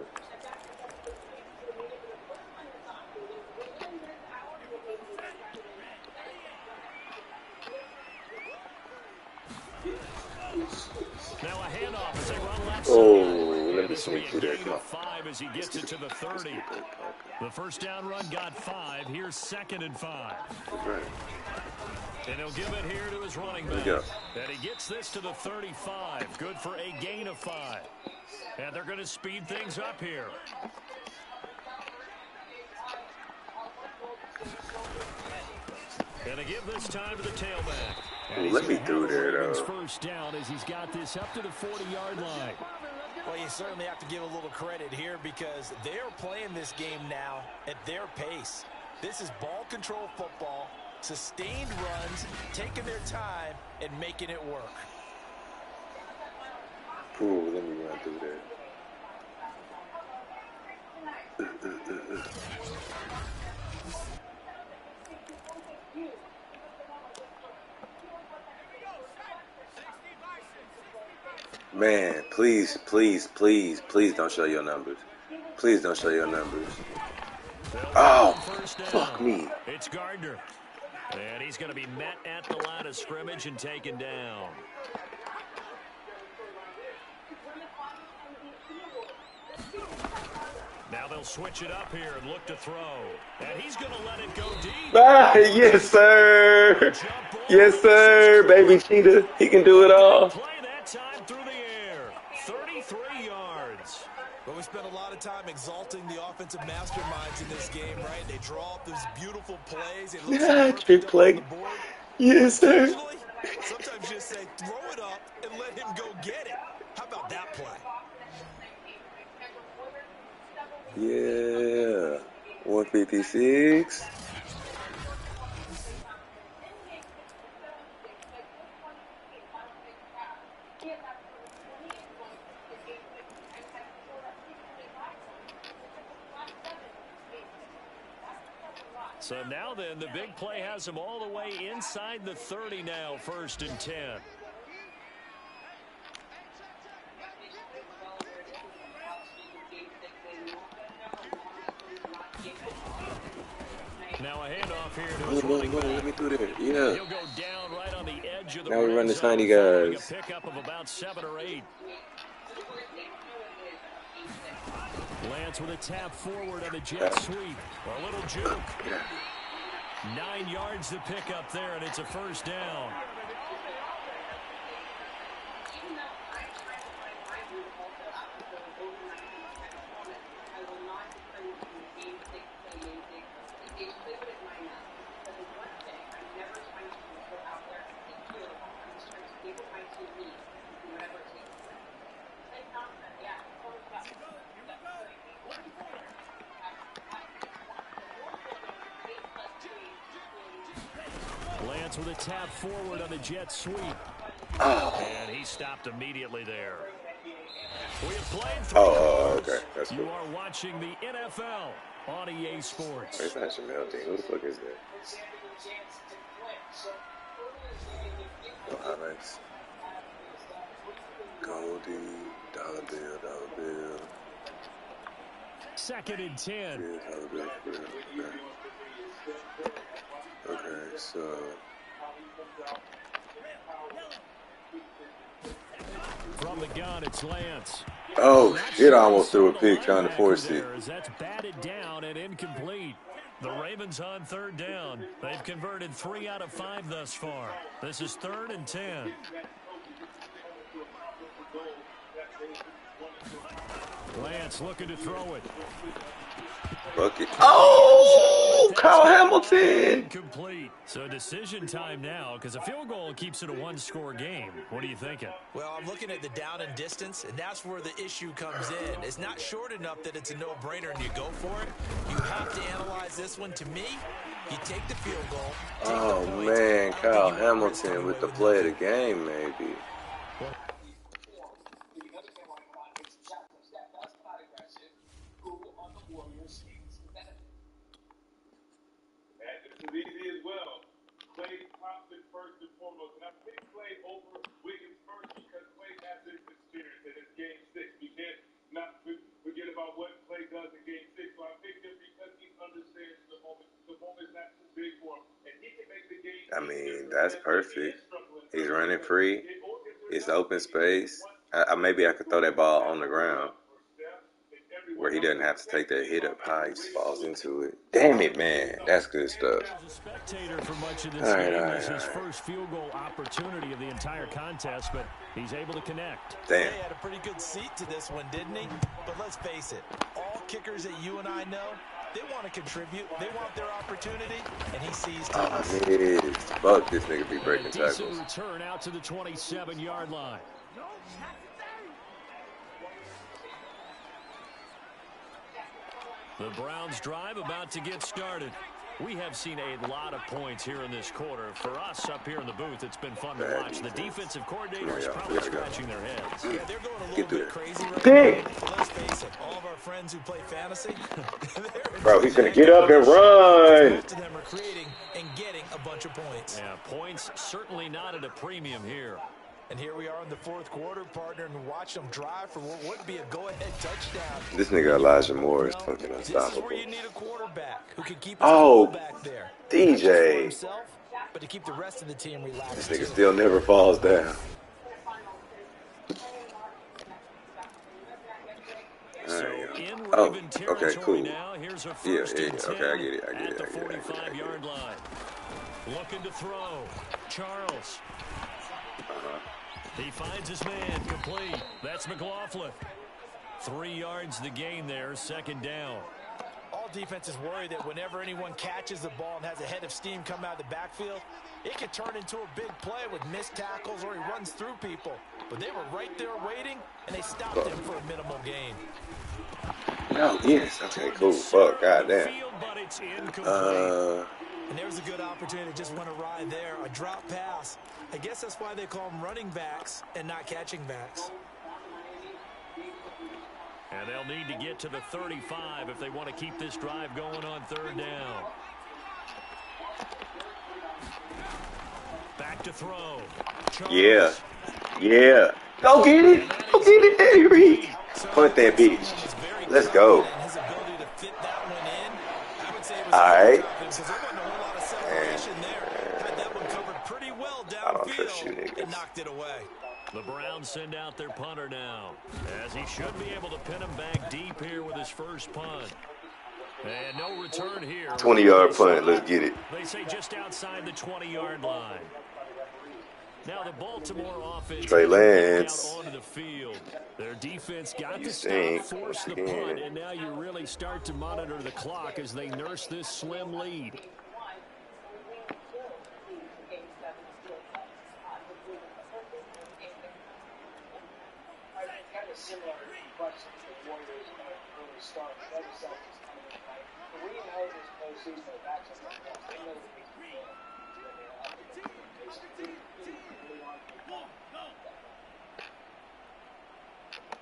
Now a handoff as they run left side. Oh, let me sneak through there. Come on. 5 as he gets it to the 30. The first down run got 5. Here's 2nd and 5. That's right. And he'll give it here to his running back. And he gets this to the 35. Good for a gain of 5. And they're going to speed things up here. And to give this time to the tailback. And let me through there, though. First down as he's got this up to the 40-yard line. Well, you certainly have to give a little credit here because they're playing this game now at their pace. This is ball control football, sustained runs, taking their time, and making it work. Ooh, let me run through there. Man, please, please, please, please don't show your numbers. Please don't show your numbers. Oh, fuck me. It's Gardner. And he's going to be met at the line of scrimmage and taken down. Now they'll switch it up here and look to throw. And he's going to let it go deep. Ah, yes, sir. Yes, sir. Baby Cheetah. He can do it all. Play that time through the air. 33 yards. But we spent a lot of time exalting the offensive masterminds in this game, right? They draw up those beautiful plays. It looks like trick play. Yes, sir. Sometimes you just say, throw it up and let him go get it. How about that play? Yeah. 156. So now then, the big play has him all the way inside the 30 now, 1st and 10. Now a handoff here to his running back. Let me through there. Yeah. He'll go down right on the edge of the now we run the zone, tiny guys. A pickup of about 7 or 8. Lance with a tap forward on the jet sweep. A little juke. 9 yards to pick up there, and it's a 1st down. Lance with a tap forward on the jet sweep. And he stopped immediately there. We have played 3 okay. That's You cool. are watching the NFL on EA Sports. It's not Jamel Dean. Who the fuck is that? Oh, highlights. Goldie, dollar bill. 2nd and 10. Yeah, dollar bill. Okay, so From the gun, it's Lance. oh shit! I almost threw a pick trying to force it. That's batted down and incomplete. The Ravens on 3rd down. They've converted 3 out of 5 thus far. This is 3rd and 10. Lance looking to throw it. Bucket. Oh, Kyle Hamilton. Incomplete. So decision time now because a field goal keeps it a 1-score game. What are you thinking? Well, I'm looking at the down and distance, and that's where the issue comes in. It's not short enough that it's a no-brainer and you go for it. You have to analyze this one. To me, you take the field goal. Oh, man, Kyle Hamilton with the play of the game, maybe. I mean, that's perfect. He's running free. It's open space. Maybe I could throw that ball on the ground. where he doesn't have to take that hit up high. He just falls into it. Damn it, man. That's good stuff. As a spectator for much of this game, this is his first field goal opportunity of the entire contest, but he's able to connect. Damn. He had a pretty good seat to this one, didn't he? But let's face it, all kickers that you and I know, they want to contribute. They want their opportunity, and he sees to us. Man, fuck, this nigga be breaking tackles. Decent return out to the 27-yard line. The Browns drive about to get started. We have seen a lot of points here in this quarter. For us up here in the booth, it's been fun to watch. The defensive coordinators probably scratching their heads. Yeah, they're going a little bit crazy right now. Let's face it, all of our friends who play fantasy, bro, he's gonna get up and run. Most of them are creating and getting a bunch of points. Yeah, points certainly not at a premium here. And here we are in the fourth quarter, partner, and watch them drive for what would be a go-ahead touchdown. This nigga Elijah Moore is fucking This is unstoppable. where you need a quarterback who can keep his cool back there. DJ. Not just for himself, but to keep the rest of the team relaxed. This nigga still never falls down. Oh, okay, cool. Now. Here's a Yeah, first and 10 okay, I get it. at the 45-yard line. Looking to throw. Charles. He finds his man complete. That's McLaughlin. 3 yards the gain there, second down. All defenses worry that whenever anyone catches the ball and has a head of steam come out of the backfield, it could turn into a big play with missed tackles or he runs through people. But they were right there waiting, and they stopped him for a minimal gain. No, yes. Okay, cool. Fuck, goddamn. And there's a good opportunity. Just went awry there. A drop pass. I guess that's why they call them running backs and not catching backs. And they'll need to get to the 35 if they want to keep this drive going on third down. Back to throw. Charles. Yeah. Yeah. Go get it. Go get it, Daddy Reed. Punt that bitch. Let's go. All right. I don't trust you niggas. Knocked it away. The Browns send out their punter now, as he should be able to pin him back deep here with his first punt. And no return here. 20-yard punt. Let's get it. They say just outside the 20-yard line. Now the Baltimore offense Trey Lance. onto the field. Their defense got to stop, force the punt, and now you really start to monitor the clock as they nurse this slim lead. Similar question to the Warriors in their early start. The other side is coming in tonight. 3-0 this postseason. They're back to the playoffs. They know that they can win. They're up against early on.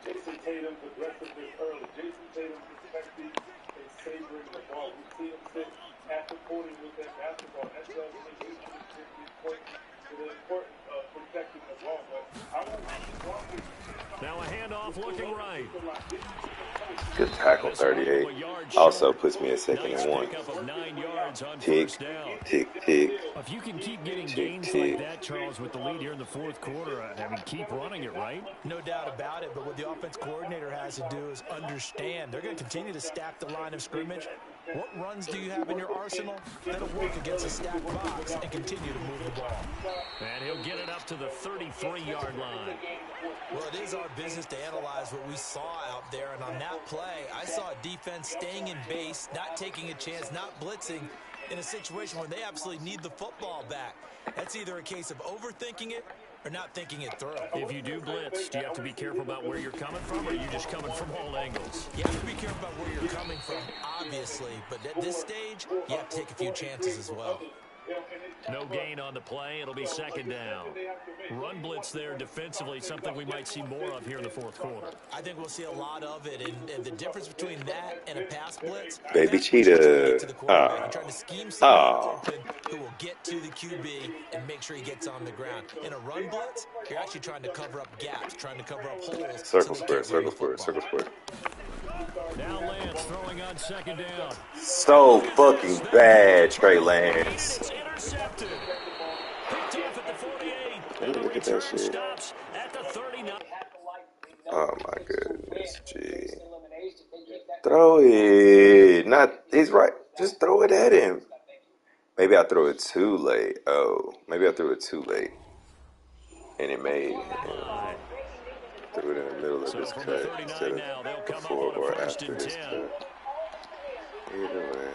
Jason Tatum's aggressiveness early. Jason Tatum's protecting and savoring the ball. We see him sit at the corner with that basketball. That tells me he's important to the importance of protecting the ball. But I want to now a handoff looking right. Good tackle, 38. Also puts me at second and 1. Tick, tick, tick. If you can keep getting gains like that, Charles, with the lead here in the fourth quarter, I mean, keep running it, right? No doubt about it, but what the offense coordinator has to do is understand. They're going to continue to stack the line of scrimmage. What runs do you have in your arsenal that'll work against a stacked box and continue to move the ball? And he'll get it up to the 33-yard line. Well, it is our business to analyze what we saw out there, and on that play, I saw a defense staying in base, not taking a chance, not blitzing in a situation where they absolutely need the football back. That's either a case of overthinking it or not thinking it through. If you do blitz, do you have to be careful about where you're coming from, or are you just coming from all angles? You have to be careful about where you're coming from, obviously, but at this stage, you have to take a few chances as well. No gain on the play. It'll be second down. Run blitz there defensively, something we might see more of here in the fourth quarter. I think we'll see a lot of it, and the difference between that and a pass blitz, Baby cheetah. You're trying to scheme someone open who will get to the QB and make sure he gets on the ground. In a run blitz, you're actually trying to cover up gaps, trying to cover up holes. Circle square, circle square, circle square. Now Lance throwing on second down. So fucking bad, Trey Lance. Intercepted. Picked off at the 48. Look at that shit. Stops at the 39. Oh my goodness, gee. throw it. Not, he's right. Just throw it at him. Maybe I throw it too late. Oh, maybe I threw it too late. And it made threw it in the middle of his cut instead of before or after his cut. Either way.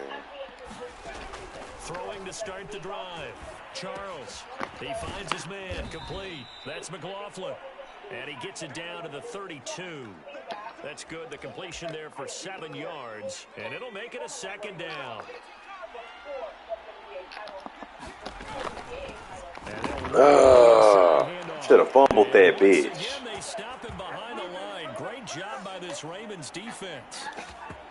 Throwing to start the drive. Charles. He finds his man. Complete. That's McLaughlin. And he gets it down to the 32. That's good. The completion there for 7 yards. And it'll make it a second down. Should have fumbled that bitch. Again, they stop him behind the line. Great job by this Ravens defense.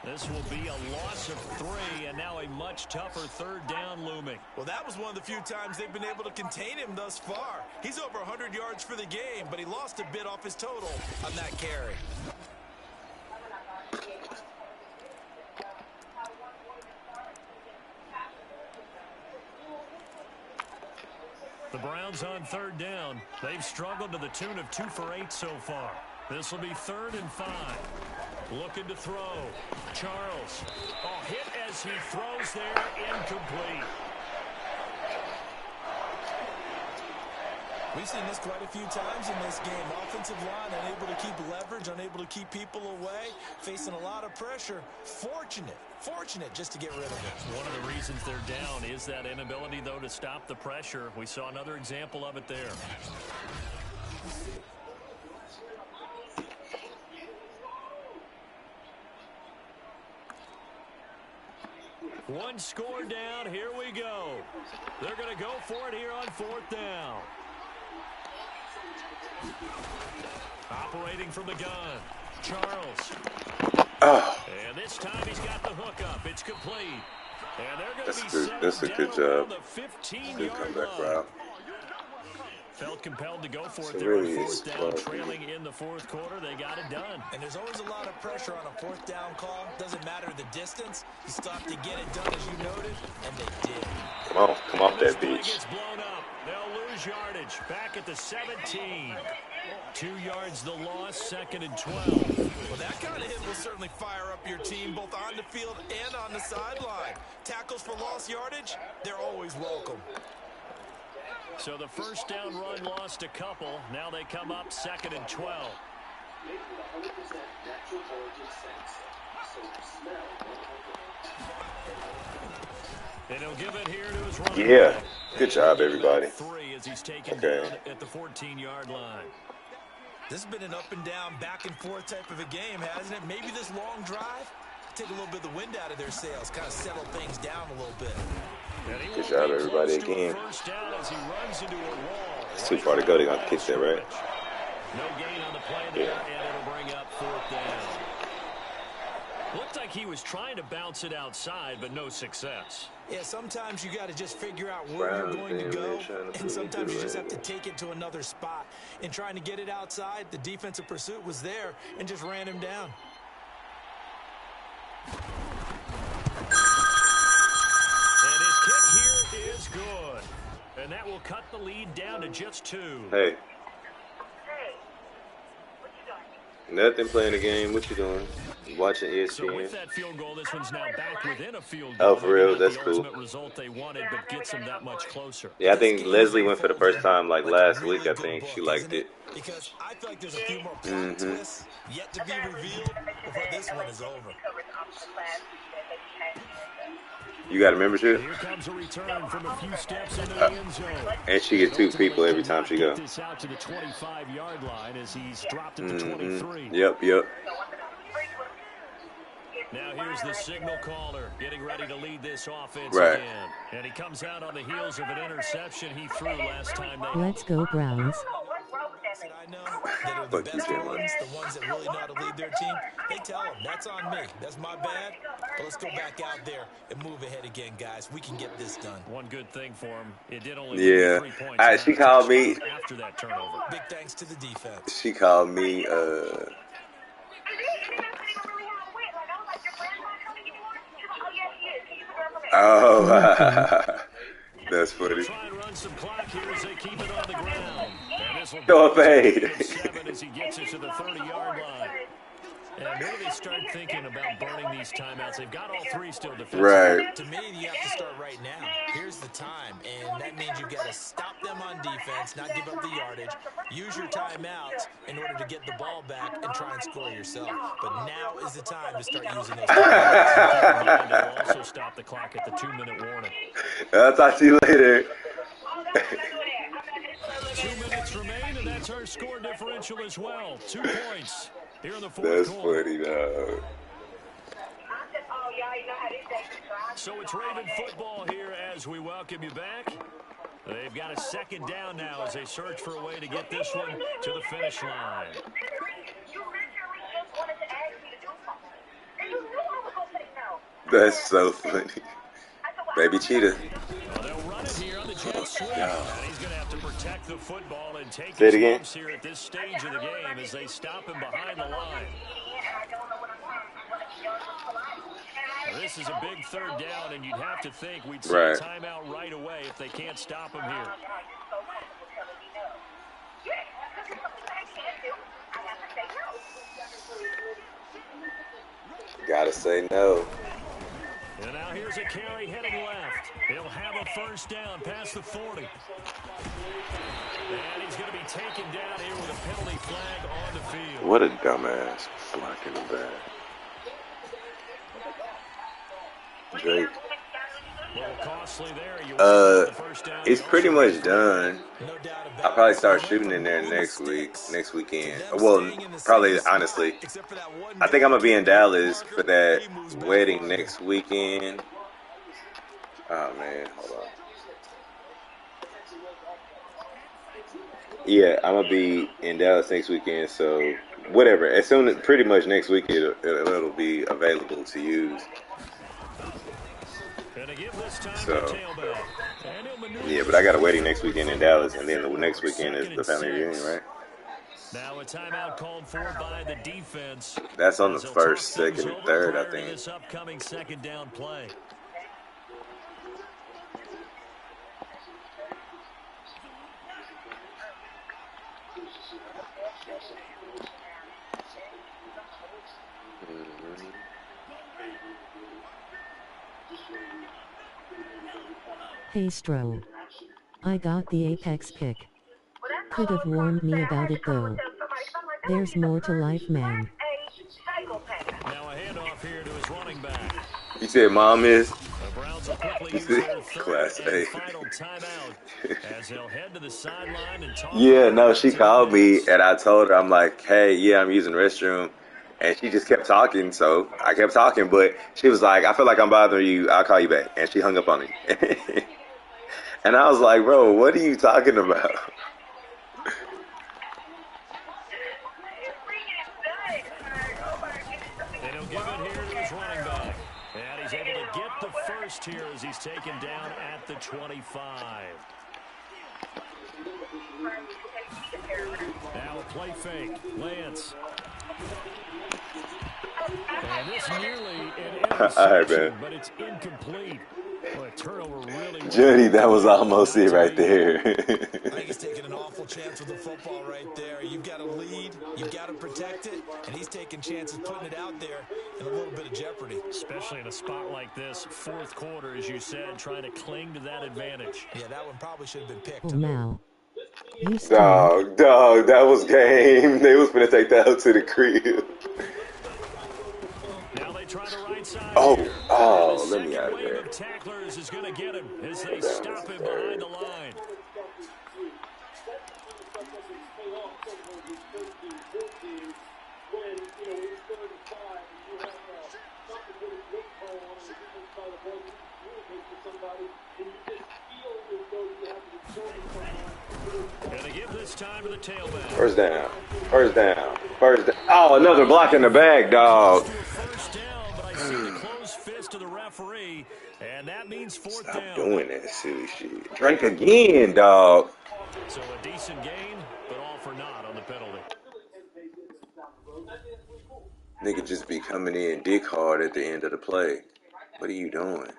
This will be a loss of 3, and now a much tougher third down looming. Well, that was one of the few times they've been able to contain him thus far. He's over 100 yards for the game, but he lost a bit off his total on that carry. The Browns on third down. They've struggled to the tune of 2 for 8 so far. This will be 3rd and 5. Looking to throw. Charles. Oh, hit as he throws there. Incomplete. We've seen this quite a few times in this game. Offensive line unable to keep leverage, unable to keep people away, facing a lot of pressure. Fortunate just to get rid of it. One of the reasons they're down is that inability, though, to stop the pressure. We saw another example of it there. One score down. Here we go. They're going to go for it here on 4th down. Operating from the gun. Charles. And this time he's got the hook up. It's complete. And they're going to be set that's a good job. The 15-yard good comeback line. route. Felt compelled to go for it So there really on is 4th down, smart. trailing in the 4th quarter. They got it done. And there's always a lot of pressure on a 4th down call. Doesn't matter the distance. You stop to get it done, as you noted, and they did. Come off that Play bitch. gets blown up. They'll lose yardage. Back at the 17. 2 yards the loss, 2nd and 12. Well, that kind of hit will certainly fire up your team, both on the field and on the sideline. Tackles for lost yardage, they're always welcome. So the first down run lost a couple. Now they come up 2nd and 12. And he'll give it here to his running Yeah. back. Good job, everybody. 3 as he's taken Okay. down at the 14-yard line. This has been an up and down, back and forth type of a game, hasn't it? Maybe this long drive, take a little bit of the wind out of their sails, kind of settle things down a little bit. Good job, everybody, again. First down as he runs into a wall. It's too far to go. They're going to kick that, right? No gain on the play there, and it'll bring up 4th down. Looked like he was trying to bounce it outside, but no success. Yeah, sometimes you got to just figure out where you're going to go, and sometimes you just have to take it to another spot. In trying to get it outside, the defensive pursuit was there and just ran him down. And his kick here is good. And that will cut the lead down to just 2. Hey. Nothing, playing the game. What you doing? Watching ESPN. So with that field goal, this one's now back within a field Oh, goal. for real? That's the cool. ultimate result they wanted, but gets them that much closer. Yeah, I think Leslie went for the first time like last week. I think she liked it. Because I feel like there's a few more plot twists yet to be revealed before this one is over. You got a membership? Here comes a return from a few steps into the end zone. And she get 2 people every time she go. This out to the 25-yard line as he's dropped at the 23. Yep. Now here's the signal caller getting ready to lead this offense Right. again. And he comes out on the heels of an interception he threw last time. Let's go Browns. I know that are the best ones, the ones that really know how to lead their team. They tell them, that's on me. That's my bad. But let's go back out there and move ahead again, guys. We can get this done. One good thing for him, it did only 3 points. She called me after that turnover. Big thanks to the defense. She called me oh, that's funny. Try and run some clock here as they keep it on the ground. And this will Go fade. 7 as he gets it to the 30-yard line. And when do they start thinking about burning these timeouts? They've got all three still defensively. Right. To me, you have to start right now. Here's the time, and that means you've got to stop them on defense, not give up the yardage, use your timeouts in order to get the ball back and try and score yourself. But now is the time to start using those timeouts. Keep in mind, it'll also stop the clock at the 2-minute warning. I'll talk to you later. 2 minutes remain, and that's our score differential as well. 2 points here in the fourth That's quarter. funny, dog. So it's Raven football here as we welcome you back. They've got a second down now as they search for a way to get this one to the finish line. That's so funny. Baby cheetah. Well, they'll run it here on the jet sweep. And he's going to have to protect the football and take Say it his again. lumps here at this stage of the game as they stop him behind the line. Now, this is a big third down, and you'd have to think we'd see a timeout right away if they can't stop him here. Gotta say no. And now here's a carry heading left. He'll have a first down past the 40. And he's going to be taken down here with a penalty flag on the field. What a dumbass. Block in the back. Drake. It's pretty much done. I'll probably start shooting in there next weekend. Well, probably, honestly. I think I'm going to be in Dallas for that wedding next weekend. Oh, man, hold on. Yeah, I'm going to be in Dallas next weekend, so whatever. As soon as, pretty much next week, it'll be available to use. So, yeah, but I got a wedding next weekend in Dallas, and then the next weekend is the family reunion, right? Now a timeout called for by the defense. That's on the first, second, and third, I think. This upcoming second down play. Hey Stro. I got the Apex pick. Could have warned me about it though. There's more to life, man. Now a handoff here to his running back. You said mom is? The Browns will quickly use their Class A. Final timeout as they'll head to the sideline and talk. Yeah, no, she called me and I told her, I'm like, hey, yeah, I'm using the restroom. And she just kept talking, so I kept talking, but she was like, I feel like I'm bothering you, I'll call you back. And she hung up on me. And I was like, bro, what are you talking about? And he'll give it here to his running back. And he's able to get the first here as he's taken down at the 25. Now a play fake. Lance. And this nearly an interception, but it's incomplete. Boy, turnover really. Jody, that was almost it right there. I think he's taking an awful chance with the football right there. You've got to lead, you've got to protect it, and he's taking chances putting it out there in a little bit of jeopardy. Especially in a spot like this, fourth quarter, as you said, trying to cling to that advantage. Yeah, that one probably should have been picked. Oh, now. Dog, that was game. They was going to take that out to the crib. Now they try the right side. Oh, let me out of there. Tacklers is going to get him as they stop him behind the line. Going to give this time to the tailback. First down. Oh, another block in the bag, dog. First down, but I see the closed fist of the referee, and that means fourth down. Stop doing that silly shit. Drink again, dog. So a decent gain, but all for naught on the penalty. Nigga just be coming in dick hard at the end of the play. What are you doing?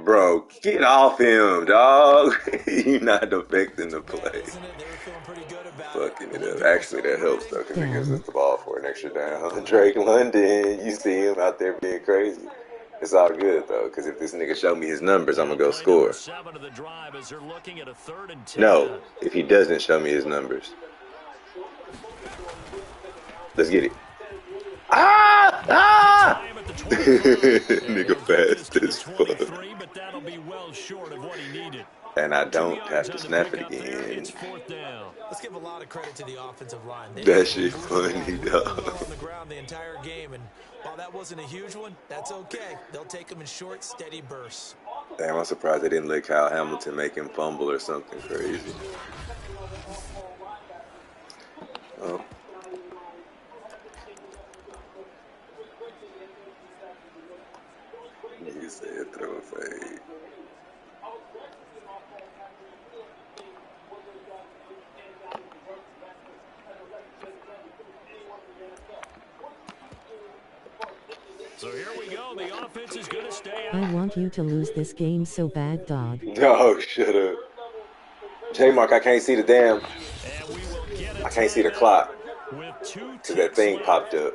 Bro, get off him, dog. You're not affecting the play. Isn't it? They were feeling pretty good about fucking it up. Actually, that helps though, because it gives us Damn. the ball for an extra down. Drake London, you see him out there being crazy. It's all good though, because if this nigga show me his numbers, I'm gonna go Play number score. 7 of the drive as they're looking at a 3rd and 10. No, if he doesn't show me his numbers. Let's get it. Ah! Nigga fast as fuck. But that'll be well short of what he needed. And I don't have to snap it again. It's 4th down. Let's give a lot of credit to the offensive line. That shit funny, really dog. well on the ground the entire game, and while that wasn't a huge one, that's okay. They'll take them in short, steady bursts. Damn, I'm surprised they didn't let Kyle Hamilton make him fumble or something crazy. Oh. Nigga said throw a fade. So here we go. The offense is going to stay out. I want you to lose this game so bad, dog. Dog, shut up. J-Mark, I can't see the damn. I can't see the clock. Because that thing popped up.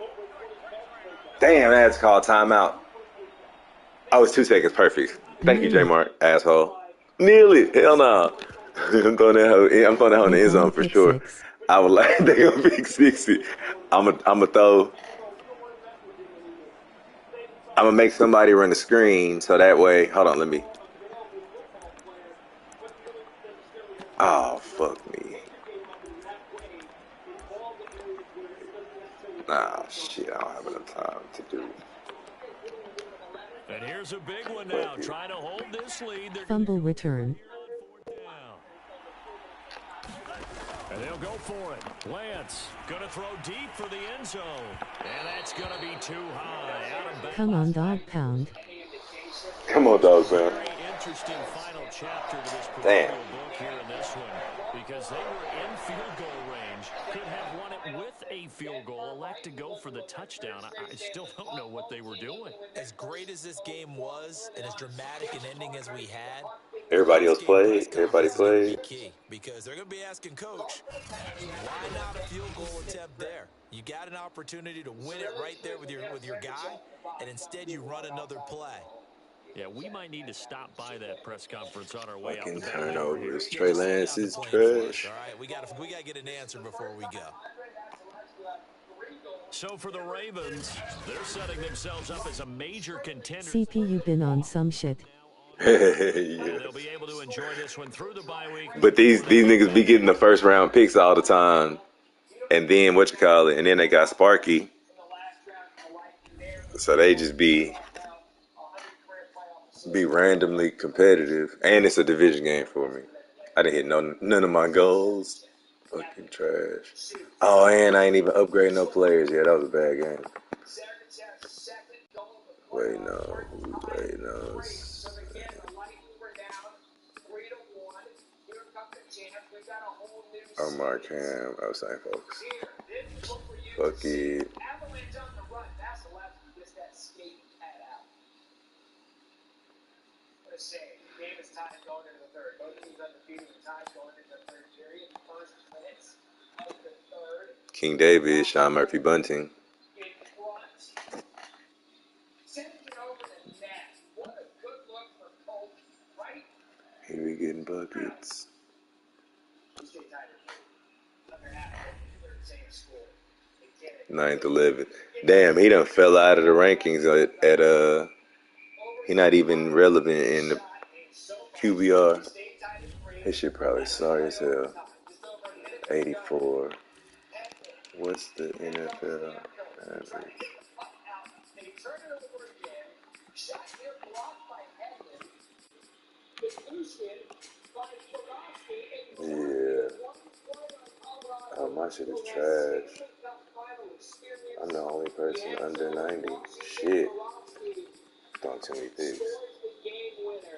Damn, that's called timeout. Oh, it's 2 seconds. Perfect. Thank you, J-Mark, asshole. Nearly. Hell no. I'm throwing that hoe in the end zone for sure. I would like they gonna pick 60. I'm gonna make somebody run the screen so that way. Hold on, let me. Oh, fuck me. Ah, shit. I don't have enough time to do. And here's a big one now. Trying to hold this lead. Fumble return. And they'll go for it. Lance going to throw deep for the end zone. And that's going to be too high. Come on, dog pound. Come on, dog pound. Very interesting final chapter to this Damn. book here in this one. Because they were in field goal range. Could have won it with a field goal. Elect to go for the touchdown. I still don't know what they were doing. As great as this game was and as dramatic an ending as we had, Everybody else played. Everybody played. Because they're going to be asking Coach, why not a field goal attempt there? You got an opportunity to win it right there with your guy, and instead you run another play. Yeah, we might need to stop by that press conference on our way out Fucking the back. turnovers. Trey Lance is trash. All right, we got to get an answer before we go. So for the Ravens, they're setting themselves up as a major contender. CP, you been on some shit. Yeah. They'll be able to enjoy this one through the bye week. But these niggas be getting the first round picks all the time. And then and then they got Sparky. So they just be randomly competitive. And it's a division game for me. I didn't hit none of my goals. Fucking trash. Oh, and I ain't even upgrading no players yet. That was a bad game. Wait, no. Omar Cam. I was saying, folks. Fuck it. King David, Sean Murphy Bunting. Here we getting buckets. 9th, 11th. Damn, he done fell out of the rankings at he not even relevant in the QBR. His shit probably sorry as hell. 84. What's the NFL average? Yeah. Oh, my shit is trash. I'm the only person under 90. Shit. Don't tell me this.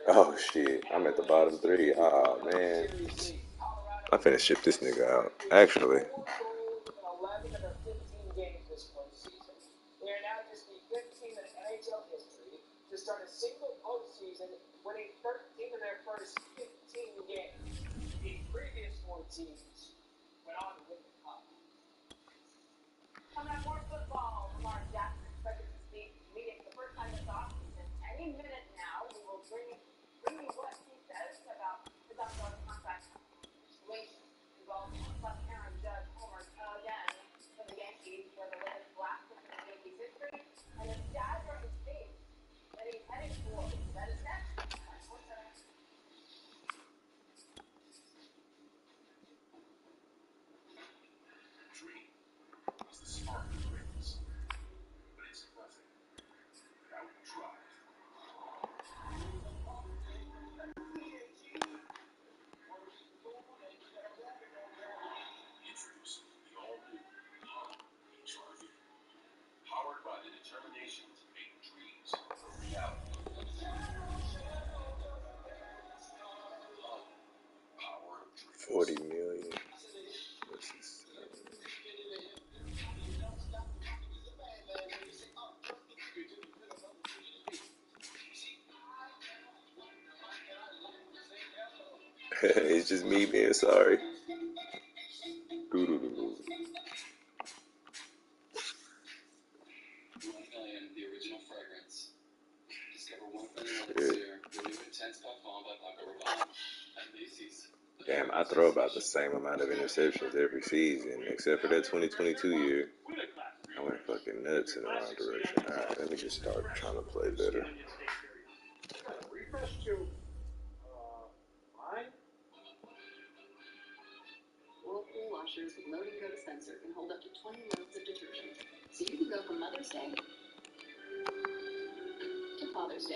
Oh, shit. I'm at the bottom 3. Oh, man. I'm finna ship this nigga out. Actually. 40 million. What's this? It's just me being sorry. Doo-doo-doo-doo. The original fragrance. Discover 1 million this year. The new Intense Puff On by Paco Rabanne at Macy's. Damn, I throw about the same amount of interceptions every season, except for that 2022 year. I went fucking nuts in the wrong direction. Alright, let me just start trying to play better. Refresh to mine. Whirlpool washers with load and go dispenser can hold up to 20 loads of detergent. So you can go from Mother's Day to Father's Day.